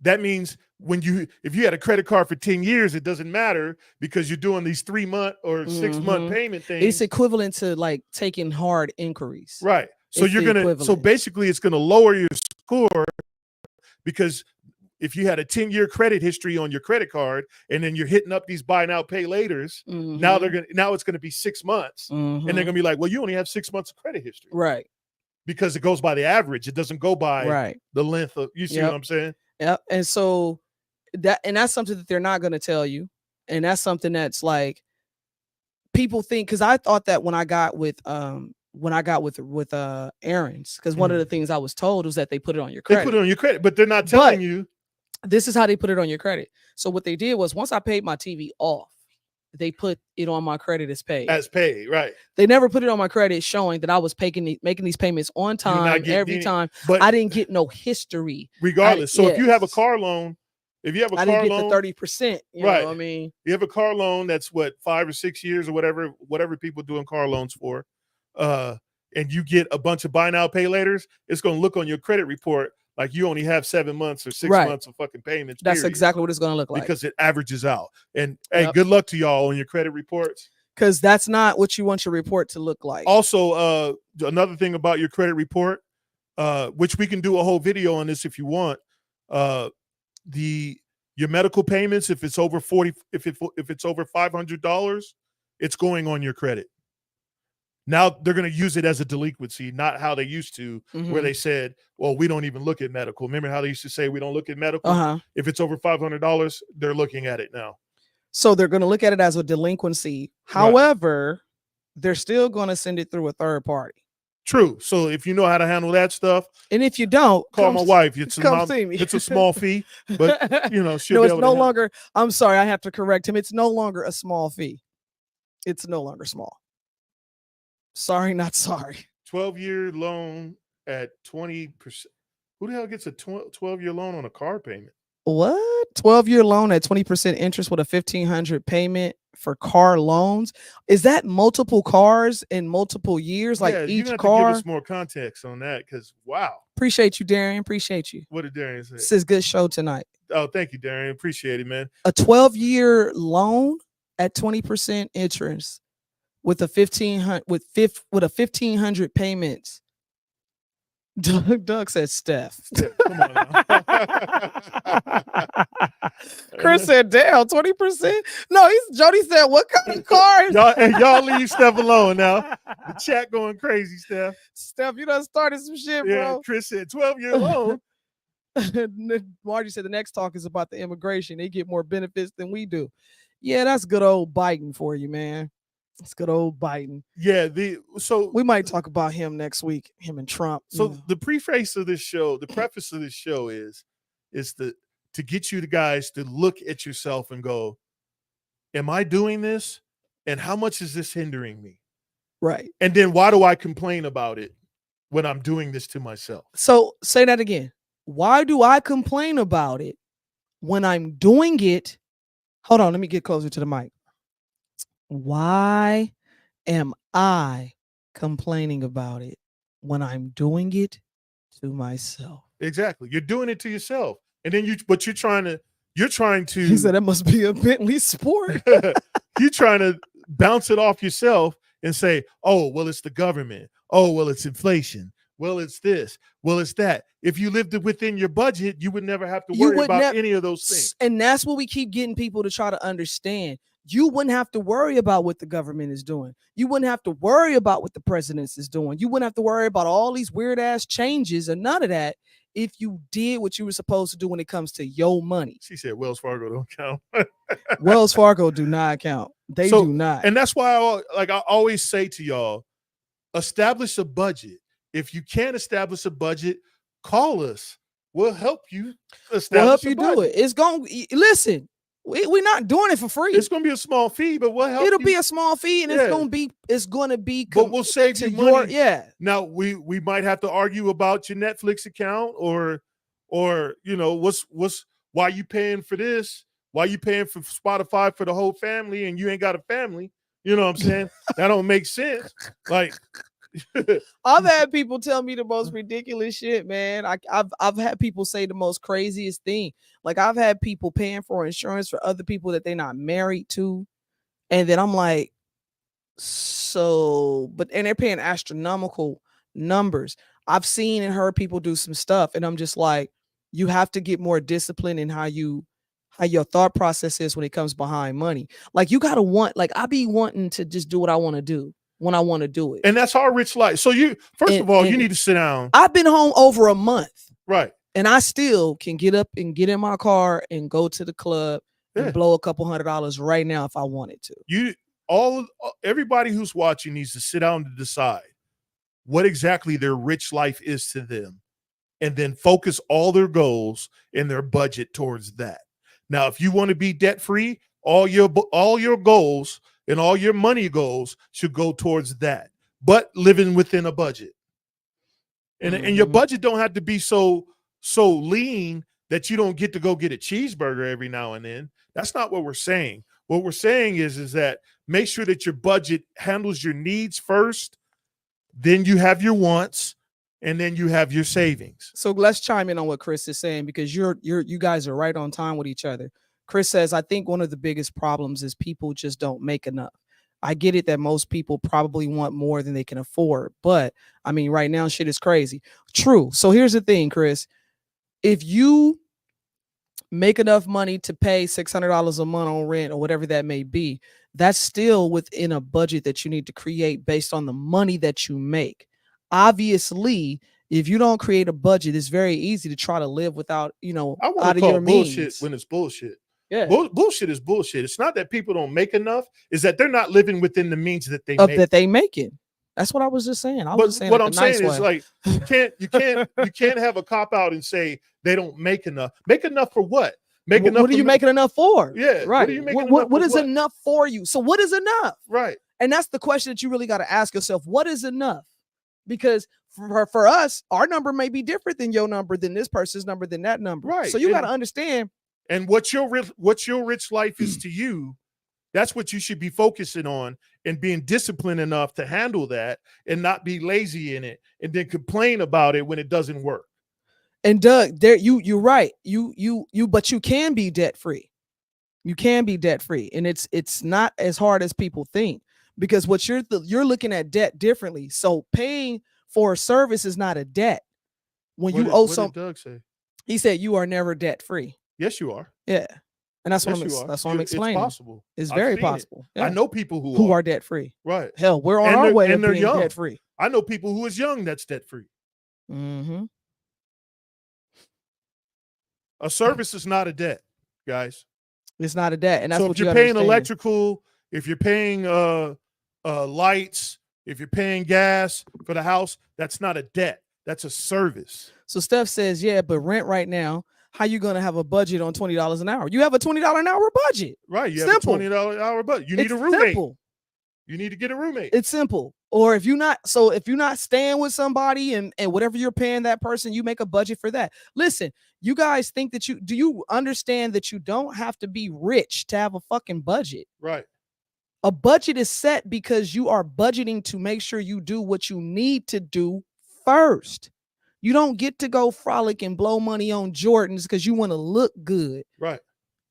that means if you had a credit card for 10 years, it doesn't matter because you're doing these 3-month or 6-month payment things. It's equivalent to like taking hard inquiries. Right. So so basically it's going to lower your score because if you had a 10-year credit history on your credit card and then you're hitting up these buy now pay laters, now it's going to be 6 months. And they're going to be like, well, you only have 6 months of credit history. Right. Because it goes by the average. It doesn't go by the length of, you see what I'm saying? Yep. And so that's something that they're not going to tell you. And that's something that's like people think, because I thought that when I got with Aaron's, because one of the things I was told was that they put it on your credit. They put it on your credit, but they're not telling you. This is how they put it on your credit. So what they did was once I paid my TV off, they put it on my credit as paid. As paid, right. They never put it on my credit showing that I was making these payments on time every time. But I didn't get no history. Regardless. So if you have a car loan, I didn't get the 30%. You know what I mean? You have a car loan that's 5 or 6 years or whatever people doing car loans for. And you get a bunch of buy now, pay laters, it's going to look on your credit report like you only have 7 months or 6 months of fucking payments. That's exactly what it's going to look like. Because it averages out. And hey, good luck to y'all on your credit reports. Because that's not what you want your report to look like. Also, another thing about your credit report, which we can do a whole video on this if you want. Your medical payments, if it's over $500, it's going on your credit. Now they're going to use it as a delinquency, not how they used to, where they said, well, we don't even look at medical. Remember how they used to say we don't look at medical? If it's over $500, they're looking at it now. So they're going to look at it as a delinquency. However, they're still going to send it through a third party. True. So if you know how to handle that stuff, and if you don't, call my wife. It's see me. It's a small fee, but she'll it's be able no longer. I'm sorry, I have to correct him. It's no longer a small fee. It's no longer small. Sorry, not sorry. 12-year loan at 20%. Who the hell gets a 12-year loan on a car payment? What? 12-year loan at 20% interest with a $1,500 payment for car loans? Is that multiple cars in multiple years? Like each you car? To give us more context on that, because wow. Appreciate you, Darian. Appreciate you. What did Darian say? This is a good show tonight. Oh, thank you, Darian. Appreciate it, man. A 12-year loan at 20% interest with a $1,500 payments. Doug said Steph. Come on now. Chris said, damn, 20%. No, Jody said, what kind of car? y'all leave Steph alone now. The chat going crazy, Steph. Steph, you done started some shit, bro. Chris said 12-year loan. Margie said the next talk is about the immigration. They get more benefits than we do. Yeah, that's good old Biden for you, man. It's good old Biden. Yeah, so we might talk about him next week, him and Trump. So the preface of this show, the preface of this show is to get you guys to look at yourself and go, am I doing this? And how much is this hindering me? Right. And then why do I complain about it when I'm doing this to myself? So say that again. Why do I complain about it when I'm doing it? Hold on, let me get closer to the mic. Why am I complaining about it when I'm doing it to myself? Exactly. You're doing it to yourself. And then you're trying to He said that must be a Bentley Sport. You're trying to bounce it off yourself and say, oh, well, it's the government. Oh, well, it's inflation. Well, it's this. Well, it's that. If you lived within your budget, you would never have to worry about any of those things. And that's what we keep getting people to try to understand. You wouldn't have to worry about what the government is doing. You wouldn't have to worry about what the president is doing. You wouldn't have to worry about all these weird ass changes and none of that if you did what you were supposed to do when it comes to your money. She said Wells Fargo don't count. Wells Fargo do not count. They do not. And that's why I always say to y'all, establish a budget. If you can't establish a budget, call us. We'll help you establish a budget. Do it. It's going to listen. We're not doing it for free. It's going to be a small fee, but we'll help. It'll be a small fee, and it's going to be. But we'll save you money. Now we might have to argue about your Netflix account, or why you paying for this? Why you paying for Spotify for the whole family and you ain't got a family? You know what I'm saying? That don't make sense. Like, I've had people tell me the most ridiculous shit, man. I've had people say the most craziest thing. Like I've had people paying for insurance for other people that they're not married to, and then I'm like, and they're paying astronomical numbers. I've seen and heard people do some stuff, and I'm just like, you have to get more disciplined in how your thought process is when it comes behind money. Like you gotta I be wanting to just do what I want to do when I want to do it. And that's our rich life. So you need to sit down. I've been home over a month. Right. And I still can get up and get in my car and go to the club and blow a couple $100 right now if I wanted to. Everybody who's watching needs to sit down to decide what exactly their rich life is to them, and then focus all their goals and their budget towards that. Now, if you want to be debt free, all your goals and all your money goals should go towards that, but living within a budget. And your budget don't have to be so lean that you don't get to go get a cheeseburger every now and then. That's not what we're saying. What we're saying is that make sure that your budget handles your needs first, then you have your wants, and then you have your savings. So let's chime in on what Chris is saying, because you guys are right on time with each other. Chris says, I think one of the biggest problems is people just don't make enough. I get it that most people probably want more than they can afford, but I mean, right now shit is crazy. True. So here's the thing, Chris. If you make enough money to pay $600 a month on rent or whatever that may be, that's still within a budget that you need to create based on the money that you make. Obviously, if you don't create a budget, it's very easy to try to live without, out of your means. Bullshit when it's bullshit. Yeah. Bullshit is bullshit. It's not that people don't make enough, is that they're not living within the means that they make. That's what I was just saying. What I'm saying is like you can't have a cop out and say they don't make enough. Make enough for what? Make enough. What are you making enough for? Yeah, right. What is what? enough for you? So what is enough? Right. And that's the question that you really got to ask yourself. What is enough? Because for us, our number may be different than your number, than this person's number, than that number. Right. So you got to understand. And what your rich life is to you, that's what you should be focusing on, and being disciplined enough to handle that and not be lazy in it and then complain about it when it doesn't work. And Doug, you're right. But you can be debt free. You can be debt free, and it's not as hard as people think, because what you're looking at debt differently. So paying for a service is not a debt. When you owe something, Doug say? He said you are never debt free. Yes, you are. Yeah, and that's what I'm explaining. It's possible. It's very possible. Yeah. I know people who are debt free. Right. Hell, we're on our way to being debt free. I know people who is young that's debt free. Mm-hmm. A service is not a debt, guys. It's not a debt, and that's so what if you're paying electrical, if you're paying lights, if you're paying gas for the house, that's not a debt. That's a service. So Steph says, yeah, but rent right now, how you going to have a budget on $20 an hour? You have a $20 an hour budget. Right. You have a $20 an hour budget. You need a roommate. Simple. You need to get a roommate. It's simple. Or if you're not staying with somebody and whatever you're paying that person, you make a budget for that. Listen, you guys think that do you understand that you don't have to be rich to have a fucking budget? Right. A budget is set because you are budgeting to make sure you do what you need to do first. You don't get to go frolic and blow money on Jordans because you want to look good. Right.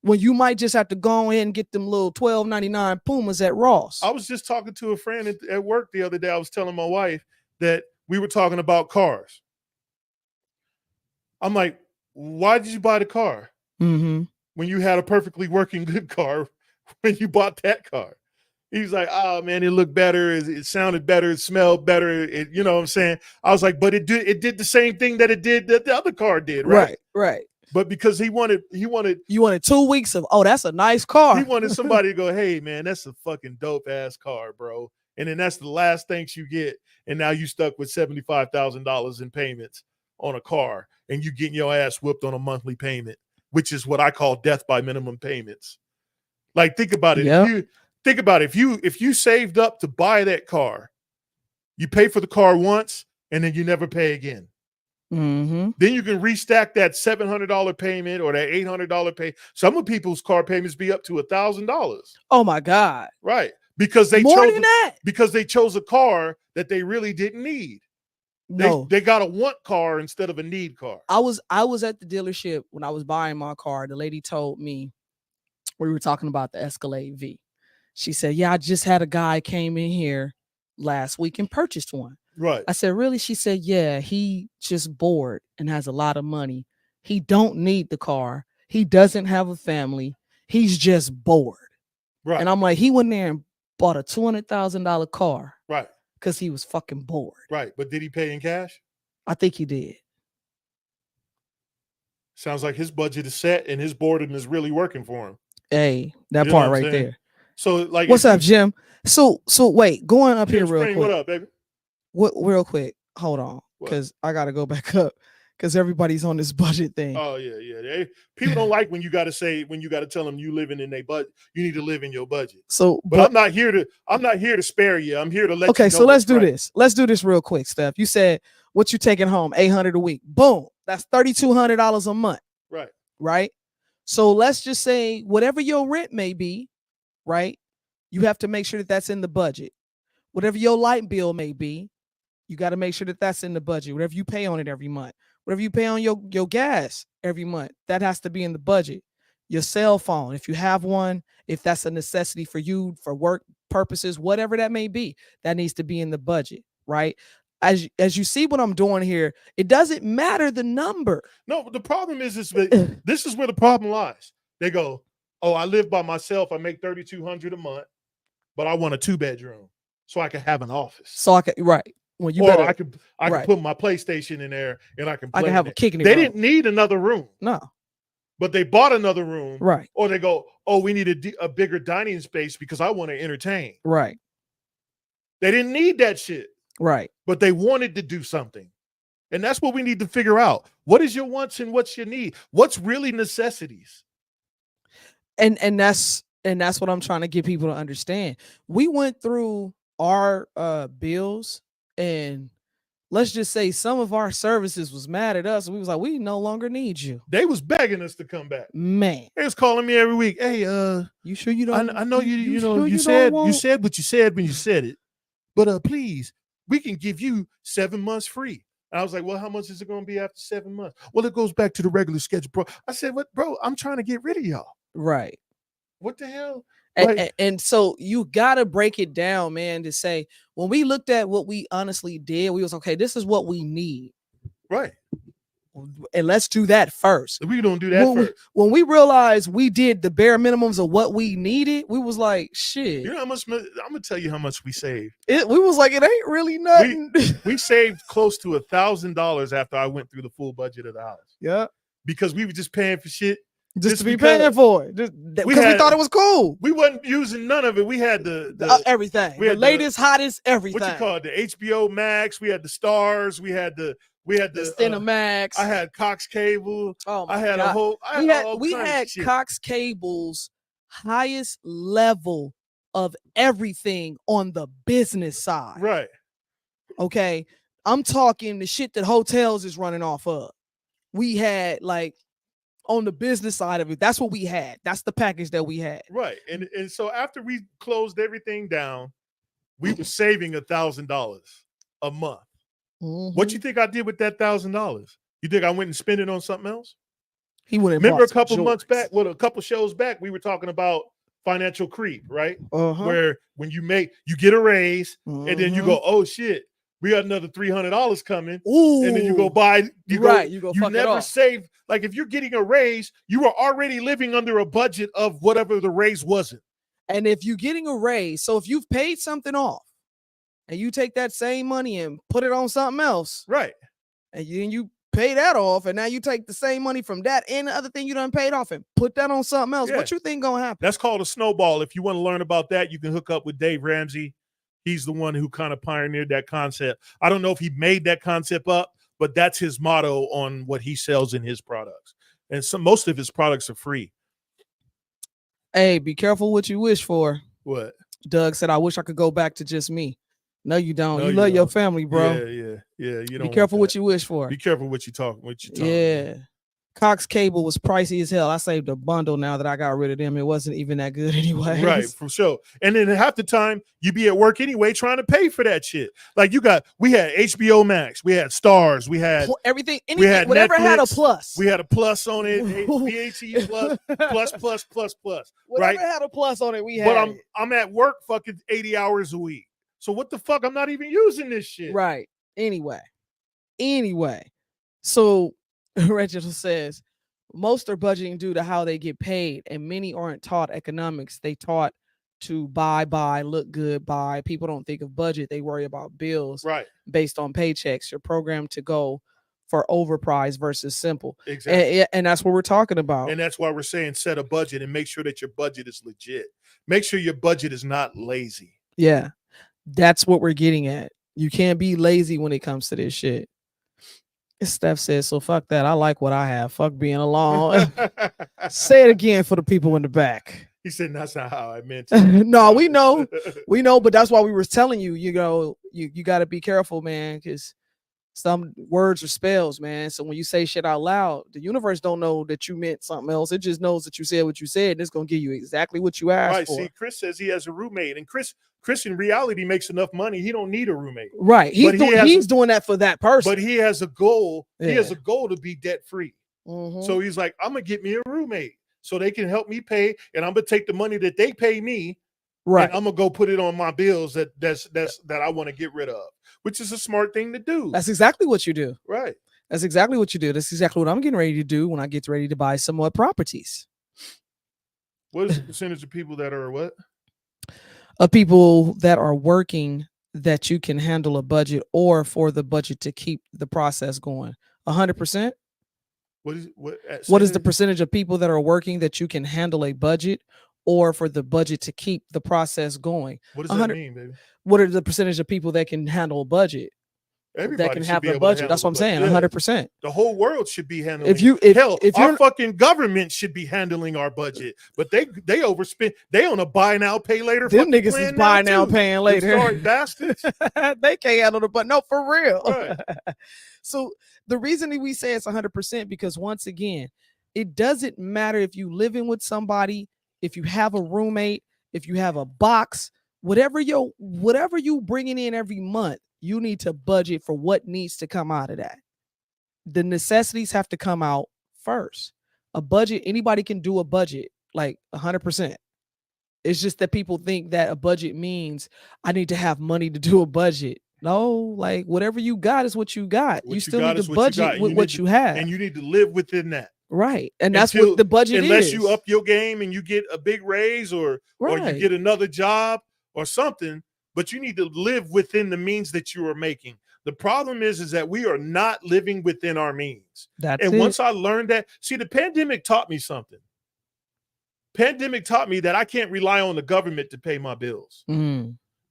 When you might just have to go ahead and get them little $12.99 Pumas at Ross. I was just talking to a friend at work the other day. I was telling my wife that we were talking about cars. I'm like, why did you buy the car? Mm-hmm. When you had a perfectly working good car when you bought that car? He's like, oh man, it looked better. It sounded better. It smelled better. You know what I'm saying? I was like, but it did the same thing that the other car did, right? Right. But because you wanted 2 weeks of, oh, that's a nice car. He wanted somebody to go, hey man, that's a fucking dope ass car, bro. And then that's the last thanks you get. And now you stuck with $75,000 in payments on a car, and you getting your ass whooped on a monthly payment, which is what I call death by minimum payments. Like, think about it. Yep. If you saved up to buy that car, you pay for the car once and then you never pay again. Mm-hmm. Then you can restack that $700 payment or that $800 pay. Some of people's car payments be up to $1,000. Oh my God. Right. because they More chose than that. because they chose a car that they really didn't need. No, They got a want car instead of a need car. I was at the dealership when I was buying my car. The lady told me, we were talking about the Escalade V. She said, yeah, I just had a guy came in here last week and purchased one. Right. I said, really? She said, yeah, he just bored and has a lot of money. He don't need the car. He doesn't have a family. He's just bored. Right. And I'm like, he went there and bought a $200,000 car. Right. Because he was fucking bored. Right. But did he pay in cash? I think he did. Sounds like his budget is set and his boredom is really working for him. Hey, that You know part what I'm right saying? there. So like, what's up, Jim? So wait, going up here real Spring, quick. what up, baby? Real quick. Hold on, because I gotta go back up because everybody's on this budget thing. Oh yeah. People don't like when you got to tell them you living in their budget. You need to live in your budget. So, but I'm not here to spare you. I'm here to let you know. Okay, so let's do right. this. Let's do this real quick, Steph. You said what you taking home, $800 a week. Boom, that's $3,200 a month. Right. Right. So let's just say whatever your rent may be, right? You have to make sure that that's in the budget. Whatever your light bill may be, you got to make sure that that's in the budget. Whatever you pay on it every month, whatever you pay on your gas every month, that has to be in the budget. Your cell phone, if you have one, if that's a necessity for you for work purposes, whatever that may be, that needs to be in the budget, right? As you see what I'm doing here, it doesn't matter the number. No, the problem is this is where the problem lies. They go, oh, I live by myself. I make $3,200 a month, but I want a 2-bedroom so I can have an office. So I can Well, you or better. I could put my PlayStation in there and I can play. I can have a kick in it. They didn't need another room. No. But they bought another room. Right. Or they go, oh, we need a bigger dining space because I want to entertain. Right. They didn't need that shit. Right. But they wanted to do something. And that's what we need to figure out. What is your wants and what's your need? What's really necessities? And that's what I'm trying to get people to understand. We went through our bills, and let's just say some of our services was mad at us. We was like, we no longer need you. They was begging us to come back. Man. They was calling me every week. Hey, you sure you don't? I know you said what you said when you said it. But please, we can give you 7 months free. And I was like, well, how much is it going to be after 7 months? Well, it goes back to the regular schedule, bro. I said, what, bro? I'm trying to get rid of y'all. Right. What the hell? And so you got to break it down, man, to say, when we looked at what we honestly did, we was, okay, this is what we need. Right. And let's do that first. We don't do that first. When we realized we did the bare minimums of what we needed, we was like, shit. You know how much? I'm going to tell you how much we saved. We was like, it ain't really nothing. We saved close to $1,000 after I went through the full budget of the house. Yeah. Because we were just paying for shit. Just to be paying for it. Because we thought it was cool. We wasn't using none of it. We had the everything. We had the latest, hottest, everything. What you call it? The HBO Max. We had the Stars. We had the Cinemax. I had Cox Cable. Oh my I had God. a whole. We had Cox Cable's highest level of everything on the business side. Right. Okay. I'm talking the shit that hotels is running off of. We had like on the business side of it. That's what we had. That's the package that we had. Right. And so after we closed everything down, we were saving $1,000 a month. Mm-hmm. What you think I did with that $1,000? You think I went and spent it on something else? He wouldn't. Remember a couple months back, a couple shows back, we were talking about financial creep, right? Uh-huh. Where when you get a raise, and then you go, oh shit, we got another $300 coming. Ooh. And then you go buy. You never it save. Like if you're getting a raise, you are already living under a budget of whatever the raise wasn't. And if you're getting a raise, so if you've paid something off, and you take that same money and put it on something else, right? And then you pay that off, and now you take the same money from that and the other thing you done paid off and put that on something else. Yeah. What you think gonna happen? That's called a snowball. If you want to learn about that, you can hook up with Dave Ramsey. He's the one who kind of pioneered that concept. I don't know if he made that concept up, but that's his motto on what he sells in his products. And most of his products are free. Hey, be careful what you wish for. What? Doug said, I wish I could go back to just me. No, you don't. No, you love your family, bro. Yeah. You don't. Be careful what you wish for. Be careful what you talk. Yeah. Cox cable was pricey as hell. I saved a bundle now that I got rid of them. It wasn't even that good anyway. Right, for sure. And then half the time you be at work anyway trying to pay for that shit. Like we had HBO Max, we had Stars, we had everything, anything, we had whatever Netflix, had a plus. We had a plus on it, BAT plus. Whatever right? had a plus on it, we had. But I'm at work fucking 80 hours a week. So what the fuck? I'm not even using this shit. Right. Anyway. So Reginald says most are budgeting due to how they get paid, and many aren't taught economics. They taught to buy, look good, buy. People don't think of budget. They worry about bills based on paychecks. You're programmed to go for overpriced versus simple. Exactly. And that's what we're talking about. And that's why we're saying set a budget and make sure that your budget is legit. Make sure your budget is not lazy. Yeah. That's what we're getting at. You can't be lazy when it comes to this shit. Steph says, so fuck that. I like what I have. Fuck being alone. Say it again for the people in the back. He said, that's not how I meant it. No, we know, but that's why we were telling you, you got to be careful, man, because some words are spells, man. So when you say shit out loud, the universe don't know that you meant something else. It just knows that you said what you said, and it's going to give you exactly what you asked for. See, Chris says he has a roommate, and Chris in reality makes enough money. He don't need a roommate. Right. He's doing that for that person. But he has a goal. Yeah. He has a goal to be debt free. Mm-hmm. So he's like, I'm going to get me a roommate so they can help me pay. And I'm going to take the money that they pay me. Right. And I'm going to go put it on my bills that I want to get rid of, which is a smart thing to do. That's exactly what you do. Right. That's exactly what you do. That's exactly what I'm getting ready to do when I get ready to buy some more properties. What is the percentage of people that are what? Of people that are working that you can handle a budget, or for the budget to keep the process going? 100%. What is the percentage of people that are working that you can handle a budget, or for the budget to keep the process going? What does that mean, baby? What are the percentage of people that can handle a budget? Everybody that can have a budget. That's what I'm saying. 100%. The whole world should be handling. If our fucking government should be handling our budget, but they overspend. They on a buy now, pay later. Them niggas is buy now, paying later. Sorry, bastards. They can't handle the budget. No, for real. Right. So the reason that we say it's 100%, because once again, it doesn't matter if you live in with somebody, if you have a roommate, if you have a box, whatever you bringing in every month, you need to budget for what needs to come out of that. The necessities have to come out first. A budget, anybody can do a budget, like 100%. It's just that people think that a budget means I need to have money to do a budget. No, like whatever you got is what you got. You still need to budget with what you have. And you need to live within that. Right. And that's what the budget is. Unless you up your game and you get a big raise or you get another job or something. But you need to live within the means that you are making. The problem is that we are not living within our means. Once I learned that, see, the pandemic taught me something. Pandemic taught me that I can't rely on the government to pay my bills.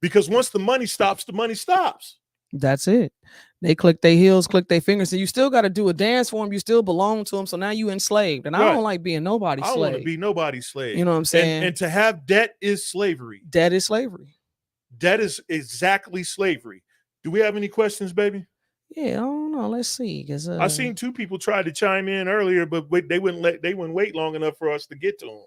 Because once the money stops, the money stops. That's it. They click their heels, click their fingers, and you still got to do a dance for them. You still belong to them. So now you enslaved. And I don't like being nobody's slave. I don't want to be nobody's slave. You know what I'm saying? And to have debt is slavery. Debt is slavery. That is exactly slavery. Do we have any questions, baby? Yeah, I don't know. Let's see. I seen two people try to chime in earlier, but they wouldn't wait long enough for us to get to them.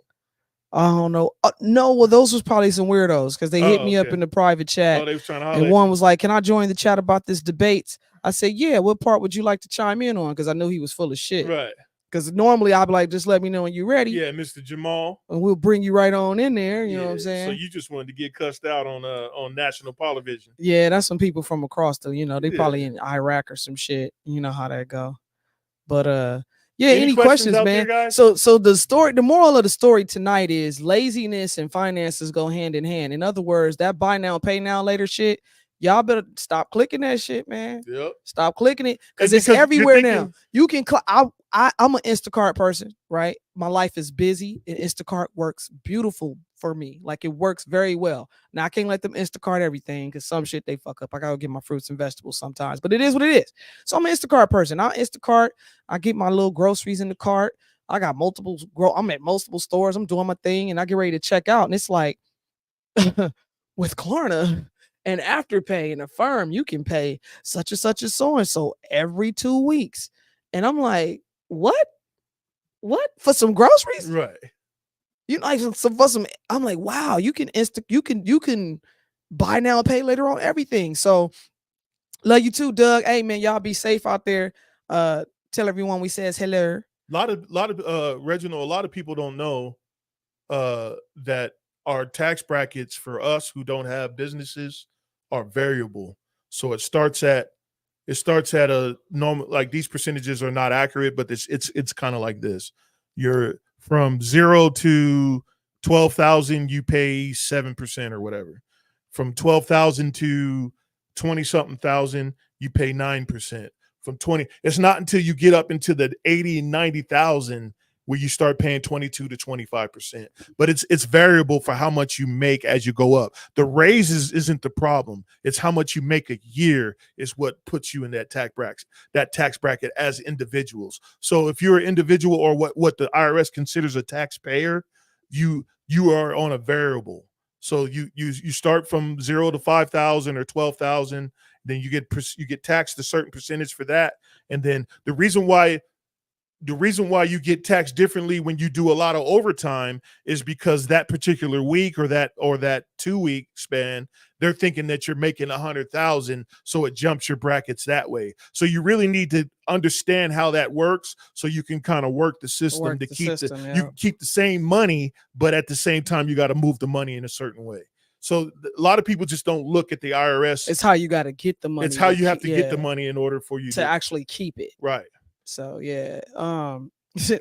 I don't know. No, well, those was probably some weirdos because they hit me up in the private chat. They was trying to holler and one was like, "Can I join the chat about this debate?" I said, "Yeah. What part would you like to chime in on?" Because I knew he was full of shit. Right. Because normally I'd be like, just let me know when you're ready. Yeah, Mr. Jamal. And we'll bring you right on in there. You know what I'm saying? So you just wanted to get cussed out on national television. Yeah, that's some people from across they probably in Iraq or some shit. You know how that go. But any questions man? There, so the moral of the story tonight is laziness and finances go hand in hand. In other words, that buy now, pay now later shit. Y'all better stop clicking that shit, man. Yep. Stop clicking it because it's everywhere now. You can I'm an Instacart person, right? My life is busy and Instacart works beautiful for me. Like it works very well. Now I can't let them Instacart everything because some shit they fuck up. I gotta get my fruits and vegetables sometimes, but it is what it is. So I'm an Instacart person. I Instacart. I get my little groceries in the cart. I got I'm at multiple stores. I'm doing my thing and I get ready to check out. And it's like with Klarna and Afterpay and Affirm, you can pay such and such and so every 2 weeks. And I'm like, what? what? For some groceries? Right. You know, like for some. I'm like, wow, you can you can buy now and pay later on everything. So love you too, Doug. Hey man, y'all be safe out there. Tell everyone we says hello. A lot of Reginald, a lot of people don't know that our tax brackets for us who don't have businesses are variable. So it starts at a normal, like these percentages are not accurate, but it's kind of like this. You're from 0 to 12,000, you pay 7% or whatever. From 12,000 to 20 something thousand, you pay 9%. From 20, it's not until you get up into the 80 and 90,000 where you start paying 22 to 25%. But it's variable for how much you make as you go up. The raises isn't the problem. It's how much you make a year is what puts you in that tax bracket as individuals. So if you're an individual or what the IRS considers a taxpayer, you are on a variable. So you start from 0 to 5,000 or 12,000, then you get taxed a certain percentage for that. And then the reason why you get taxed differently when you do a lot of overtime is because that particular week or that 2-week span, they're thinking that you're making 100,000, so it jumps your brackets that way. So you really need to understand how that works, so you can kind of work the system you can keep the same money, but at the same time you got to move the money in a certain way. So a lot of people just don't look at the IRS. It's how you got to get the money. It's how you have to get the money in order for you to actually keep it. Right. So yeah,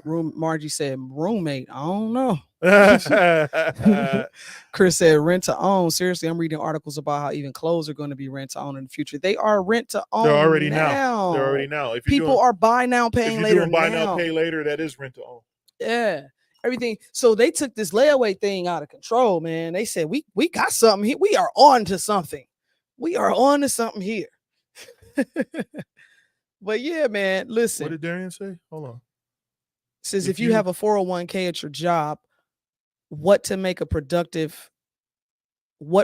Margie said roommate. I don't know. Chris said rent to own. Seriously, I'm reading articles about how even clothes are going to be rent to own in the future. They are rent to own. They're already now. They're already now. If people are buy now, paying later. If you're doing buy now, pay later, that is rent to own. Yeah, everything. So they took this layaway thing out of control, man. They said we got something here. We are on to something. We are on to something here. But yeah, man, listen. What did Darian say? Hold on. Says if you have a 401k at your job, what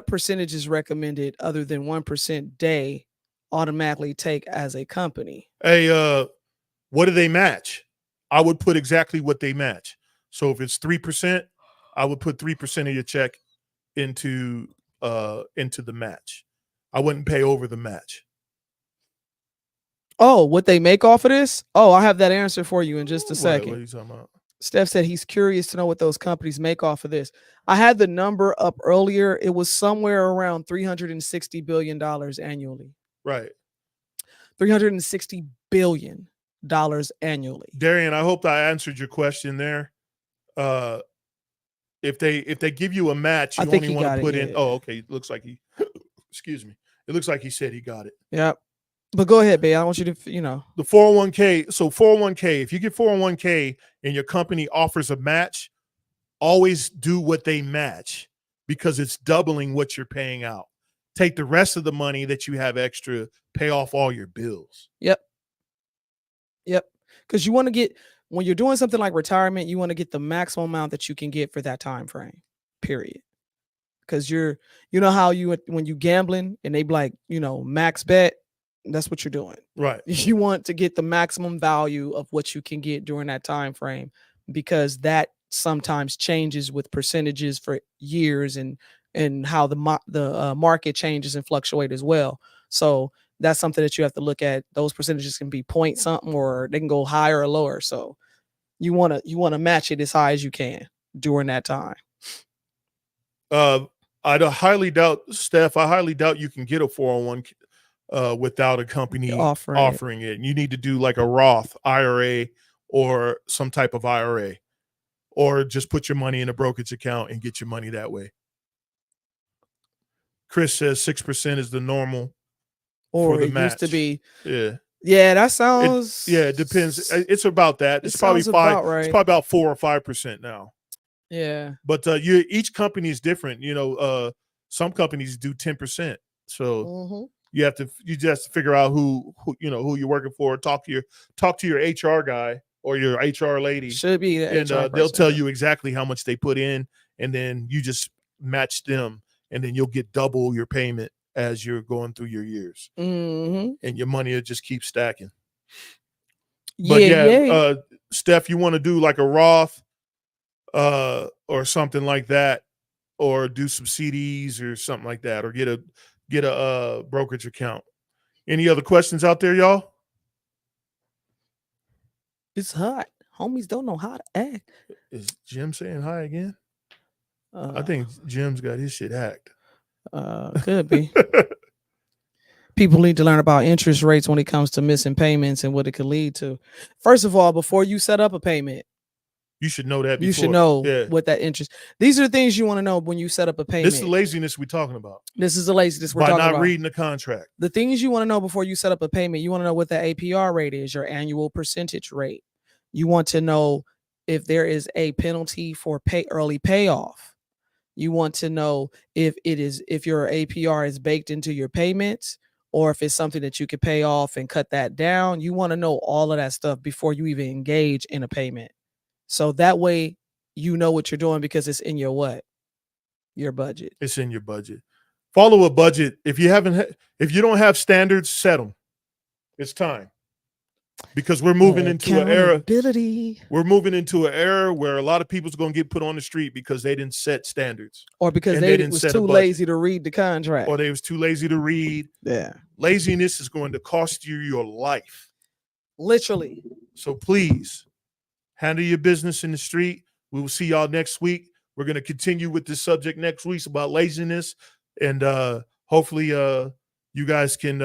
percentage is recommended other than 1% day automatically take as a company? Hey, what do they match? I would put exactly what they match. So if it's 3%, I would put 3% of your check into the match. I wouldn't pay over the match. Oh, what they make off of this? Oh, I have that answer for you in just a second. What are you talking about? Steph said he's curious to know what those companies make off of this. I had the number up earlier. It was somewhere around $360 billion annually. Right. $360 billion annually. Darian, I hope I answered your question there. If they give you a match, you only want to put in. Oh, okay. It looks like excuse me. It looks like he said he got it. Yep. But go ahead, babe. I want you to, The 401k. So 401k, if you get 401k and your company offers a match, always do what they match because it's doubling what you're paying out. Take the rest of the money that you have extra, pay off all your bills. Yep. Because you want to get, when you're doing something like retirement, you want to get the maximum amount that you can get for that time frame, period. Because you know how when you gambling and they be like, max bet, that's what you're doing. Right. You want to get the maximum value of what you can get during that time frame, because that sometimes changes with percentages for years and how the market changes and fluctuate as well. So that's something that you have to look at. Those percentages can be point something or they can go higher or lower. So you want to match it as high as you can during that time. I highly doubt, Steph, you can get a 401k without a company offering it. You need to do like a Roth IRA or some type of IRA, or just put your money in a brokerage account and get your money that way. Chris says 6% is the normal or for the it match. Used to be. Yeah, that sounds. It depends. It's about that. It's probably 5. Right. It's probably about 4 or 5% now. Yeah, but each company is different. Some companies do 10%. So you just have to figure out who you're working for. Talk to your HR guy or your HR lady. Should be, and they'll tell you exactly how much they put in, and then you just match them, and then you'll get double your payment as you're going through your years, and your money will just keep stacking. But Steph, you want to do like a Roth or something like that, or do some CDs or something like that, or get a brokerage account. Any other questions out there, y'all? It's hot. Homies don't know how to act. Is Jim saying hi again? I think Jim's got his shit hacked. Could be. People need to learn about interest rates when it comes to missing payments and what it could lead to. First of all, before you set up a payment, you should know that. You should know what that interest. These are the things you want to know when you set up a payment. This is the laziness we're talking about. This is the laziness we're talking about. By not reading the contract. The things you want to know before you set up a payment, you want to know what the APR rate is, your annual percentage rate. You want to know if there is a penalty for early payoff. You want to know if your APR is baked into your payments, or if it's something that you could pay off and cut that down. You want to know all of that stuff before you even engage in a payment. So that way you know what you're doing, because it's in your what? Your budget. It's in your budget. Follow a budget. If you don't have standards, set them. It's time. Because we're moving into an era. We're moving into an era where a lot of people's going to get put on the street because they didn't set standards, or because they was too lazy to read the contract, or they was too lazy to read. Yeah, laziness is going to cost you your life, literally. So please handle your business in the street. We will see y'all next week. We're going to continue with this subject next week about laziness, and hopefully you guys can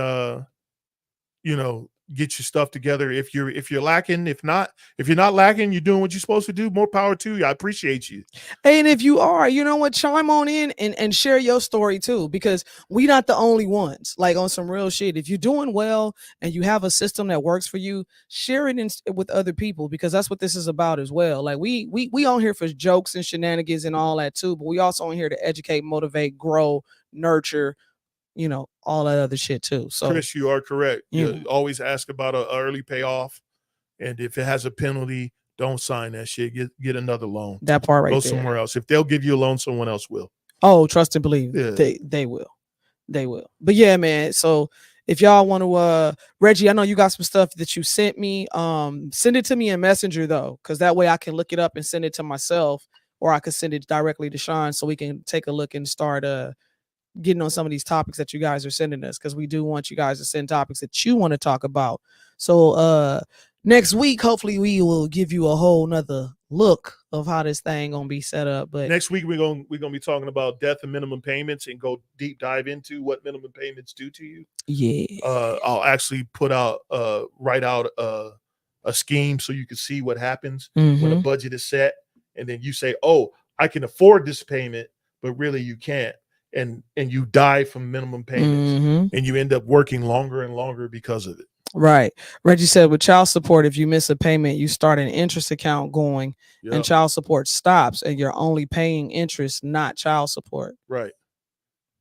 get your stuff together. If you're lacking, if you're not lacking, you're doing what you're supposed to do. More power to you. I appreciate you. And if you are, you know what, chime on in and share your story too, because we not the only ones. Like, on some real shit, if you're doing well and you have a system that works for you, share it with other people, because that's what this is about as well. Like, we on here for jokes and shenanigans and all that too, but we also on here to educate, motivate, grow, nurture, all that other shit too. So, Chris, you are correct. You always ask about an early payoff, and if it has a penalty, don't sign that shit. Get another loan. That part right there. Go somewhere else. If they'll give you a loan, someone else will. Oh, trust and believe. Yeah. They will. But yeah, man. So if y'all want to, Reggie, I know you got some stuff that you sent me. Send it to me in Messenger though, because that way I can look it up and send it to myself, or I could send it directly to Sean so we can take a look and start getting on some of these topics that you guys are sending us, because we do want you guys to send topics that you want to talk about. So next week, hopefully we will give you a whole nother look of how this thing gonna be set up. But next week we're gonna be talking about death and minimum payments, and go deep dive into what minimum payments do to you. Yeah. I'll actually write out a scheme so you can see what happens when a budget is set, and then you say, oh, I can afford this payment, but really you can't. And you die from minimum payments, and you end up working longer and longer because of it. Right. Reggie said with child support, if you miss a payment, you start an interest account going, and child support stops, and you're only paying interest, not child support. Right.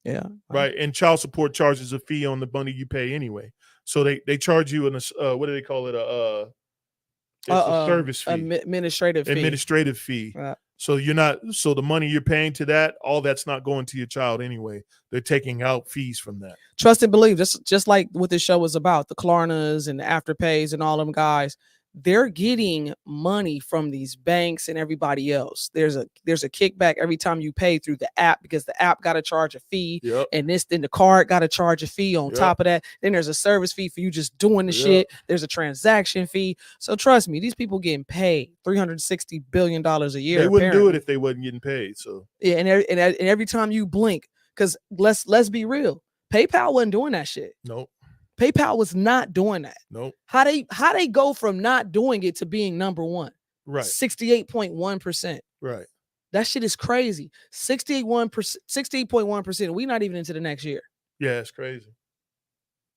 Yeah. Right. And child support charges a fee on the money you pay anyway. So they charge you what do they call it? It's a service fee. Administrative fee. Right. So the money you're paying to that, all that's not going to your child anyway. They're taking out fees from that. Trust and believe. Just like what this show is about, the Klarnas and the Afterpays and all them guys, they're getting money from these banks and everybody else. There's a kickback every time you pay through the app, because the app got to charge a fee, and then the card got to charge a fee on top of that. Then there's a service fee for you just doing the shit. There's a transaction fee. So trust me, these people getting paid $360 billion a year. They wouldn't do it if they wasn't getting paid. So yeah, and every time you blink, because let's be real, PayPal wasn't doing that shit. Nope. PayPal was not doing that. Nope. How they go from not doing it to being number one? Right. 68.1%. Right. That shit is crazy. 68.1%. We're not even into the next year. Yeah, it's crazy.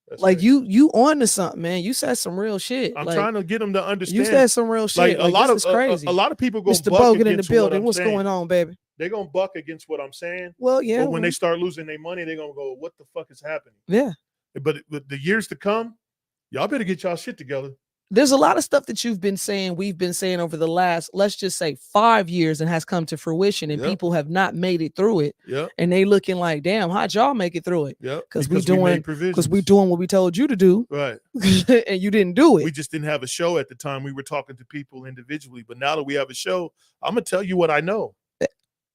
That's like crazy. You on to something, man. You said some real shit. I'm trying to get them to understand. You said some real shit. Like a lot of crazy. A lot of people go. Mr. Bogan in the building. What's going on, baby? They're gonna buck against what I'm saying. Well, yeah. But when they start losing their money, they're gonna go, "What the fuck is happening?" Yeah. But the years to come, y'all better get y'all shit together. there's a lot of stuff that you've been saying, we've been saying over the last, let's just say 5 years, and has come to fruition, and Yep. people have not made it through it. Yep. And they looking like, damn, how'd y'all make it through it? Yep. Because we doing what we told you to do. Right. And you didn't do it. We just didn't have a show at the time. We were talking to people individually. But now that we have a show, I'm gonna tell you what I know.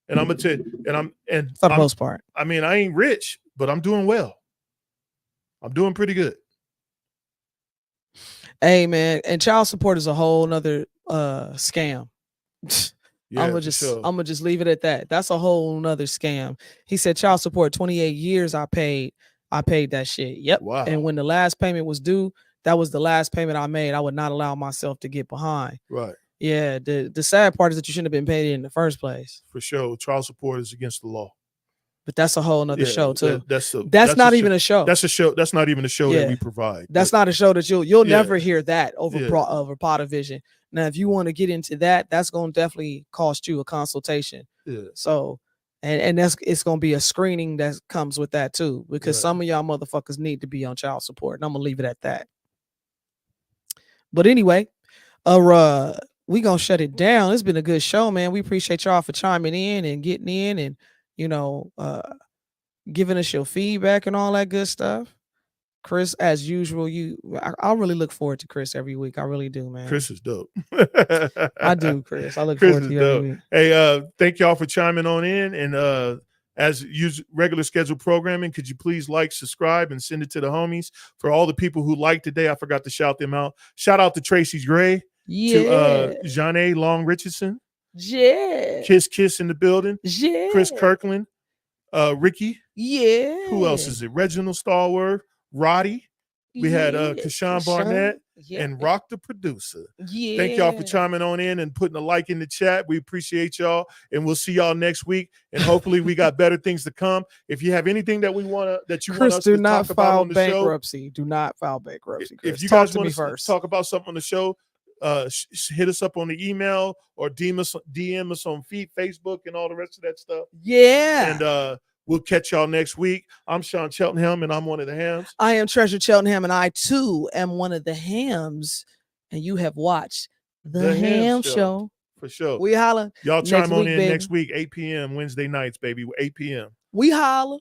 And I'm gonna tell you, and for the most part. I mean, I ain't rich, but I'm doing well. I'm doing pretty good. Hey man, and child support is a whole nother scam. Yeah, I'm gonna just leave it at that. That's a whole nother scam. He said child support 28 years I paid that shit. Yep. Wow. And when the last payment was due, that was the last payment I made. I would not allow myself to get behind. Right. Yeah. The sad part is that you shouldn't have been paid in the first place. For sure. Child support is against the law. But that's a whole nother show too. That's not even a show. That's a show. That's not even a show that we provide. That's not a show that you'll never hear that over Potavision. Now, if you want to get into that, that's going to definitely cost you a consultation. Yeah. So, and it's going to be a screening that comes with that too, because some of y'all motherfuckers need to be on child support, and I'm gonna leave it at that. But anyway, we gonna shut it down. It's been a good show, man. We appreciate y'all for chiming in and getting in and giving us your feedback and all that good stuff. Chris, as usual, I really look forward to Chris every week. I really do, man. Chris is dope. I do, Chris. I look forward to you every week. Hey, thank y'all for chiming on in. And as regular scheduled programming, could you please like, subscribe, and send it to the homies? For all the people who liked today, I forgot to shout them out. Shout out to Tracy Gray, to Jeanne Long Richardson, Kiss in the building, Chris Kirkland, Ricky, who else is it? Reginald Stallworth, Roddy. We had Kashawn Barnett and Rock the producer. Thank y'all for chiming on in and putting a like in the chat. We appreciate y'all, and we'll see y'all next week. And hopefully we got better things to come. If you have anything that you want us to talk about on the bankruptcy. Do not file bankruptcy. Chris. If you guys want to talk about something on the show, hit us up on the email or DM us on Facebook and all the rest of that stuff. Yeah. And we'll catch y'all next week. I'm Sean Cheltenham, and I'm one of the Hams. I am Treasure Cheltenham, and I, too, am one of the Hams. And you have watched The Ham Show. For sure. We holla. Y'all chime on in next week, 8 p.m. Wednesday nights, baby. 8 p.m. We holla.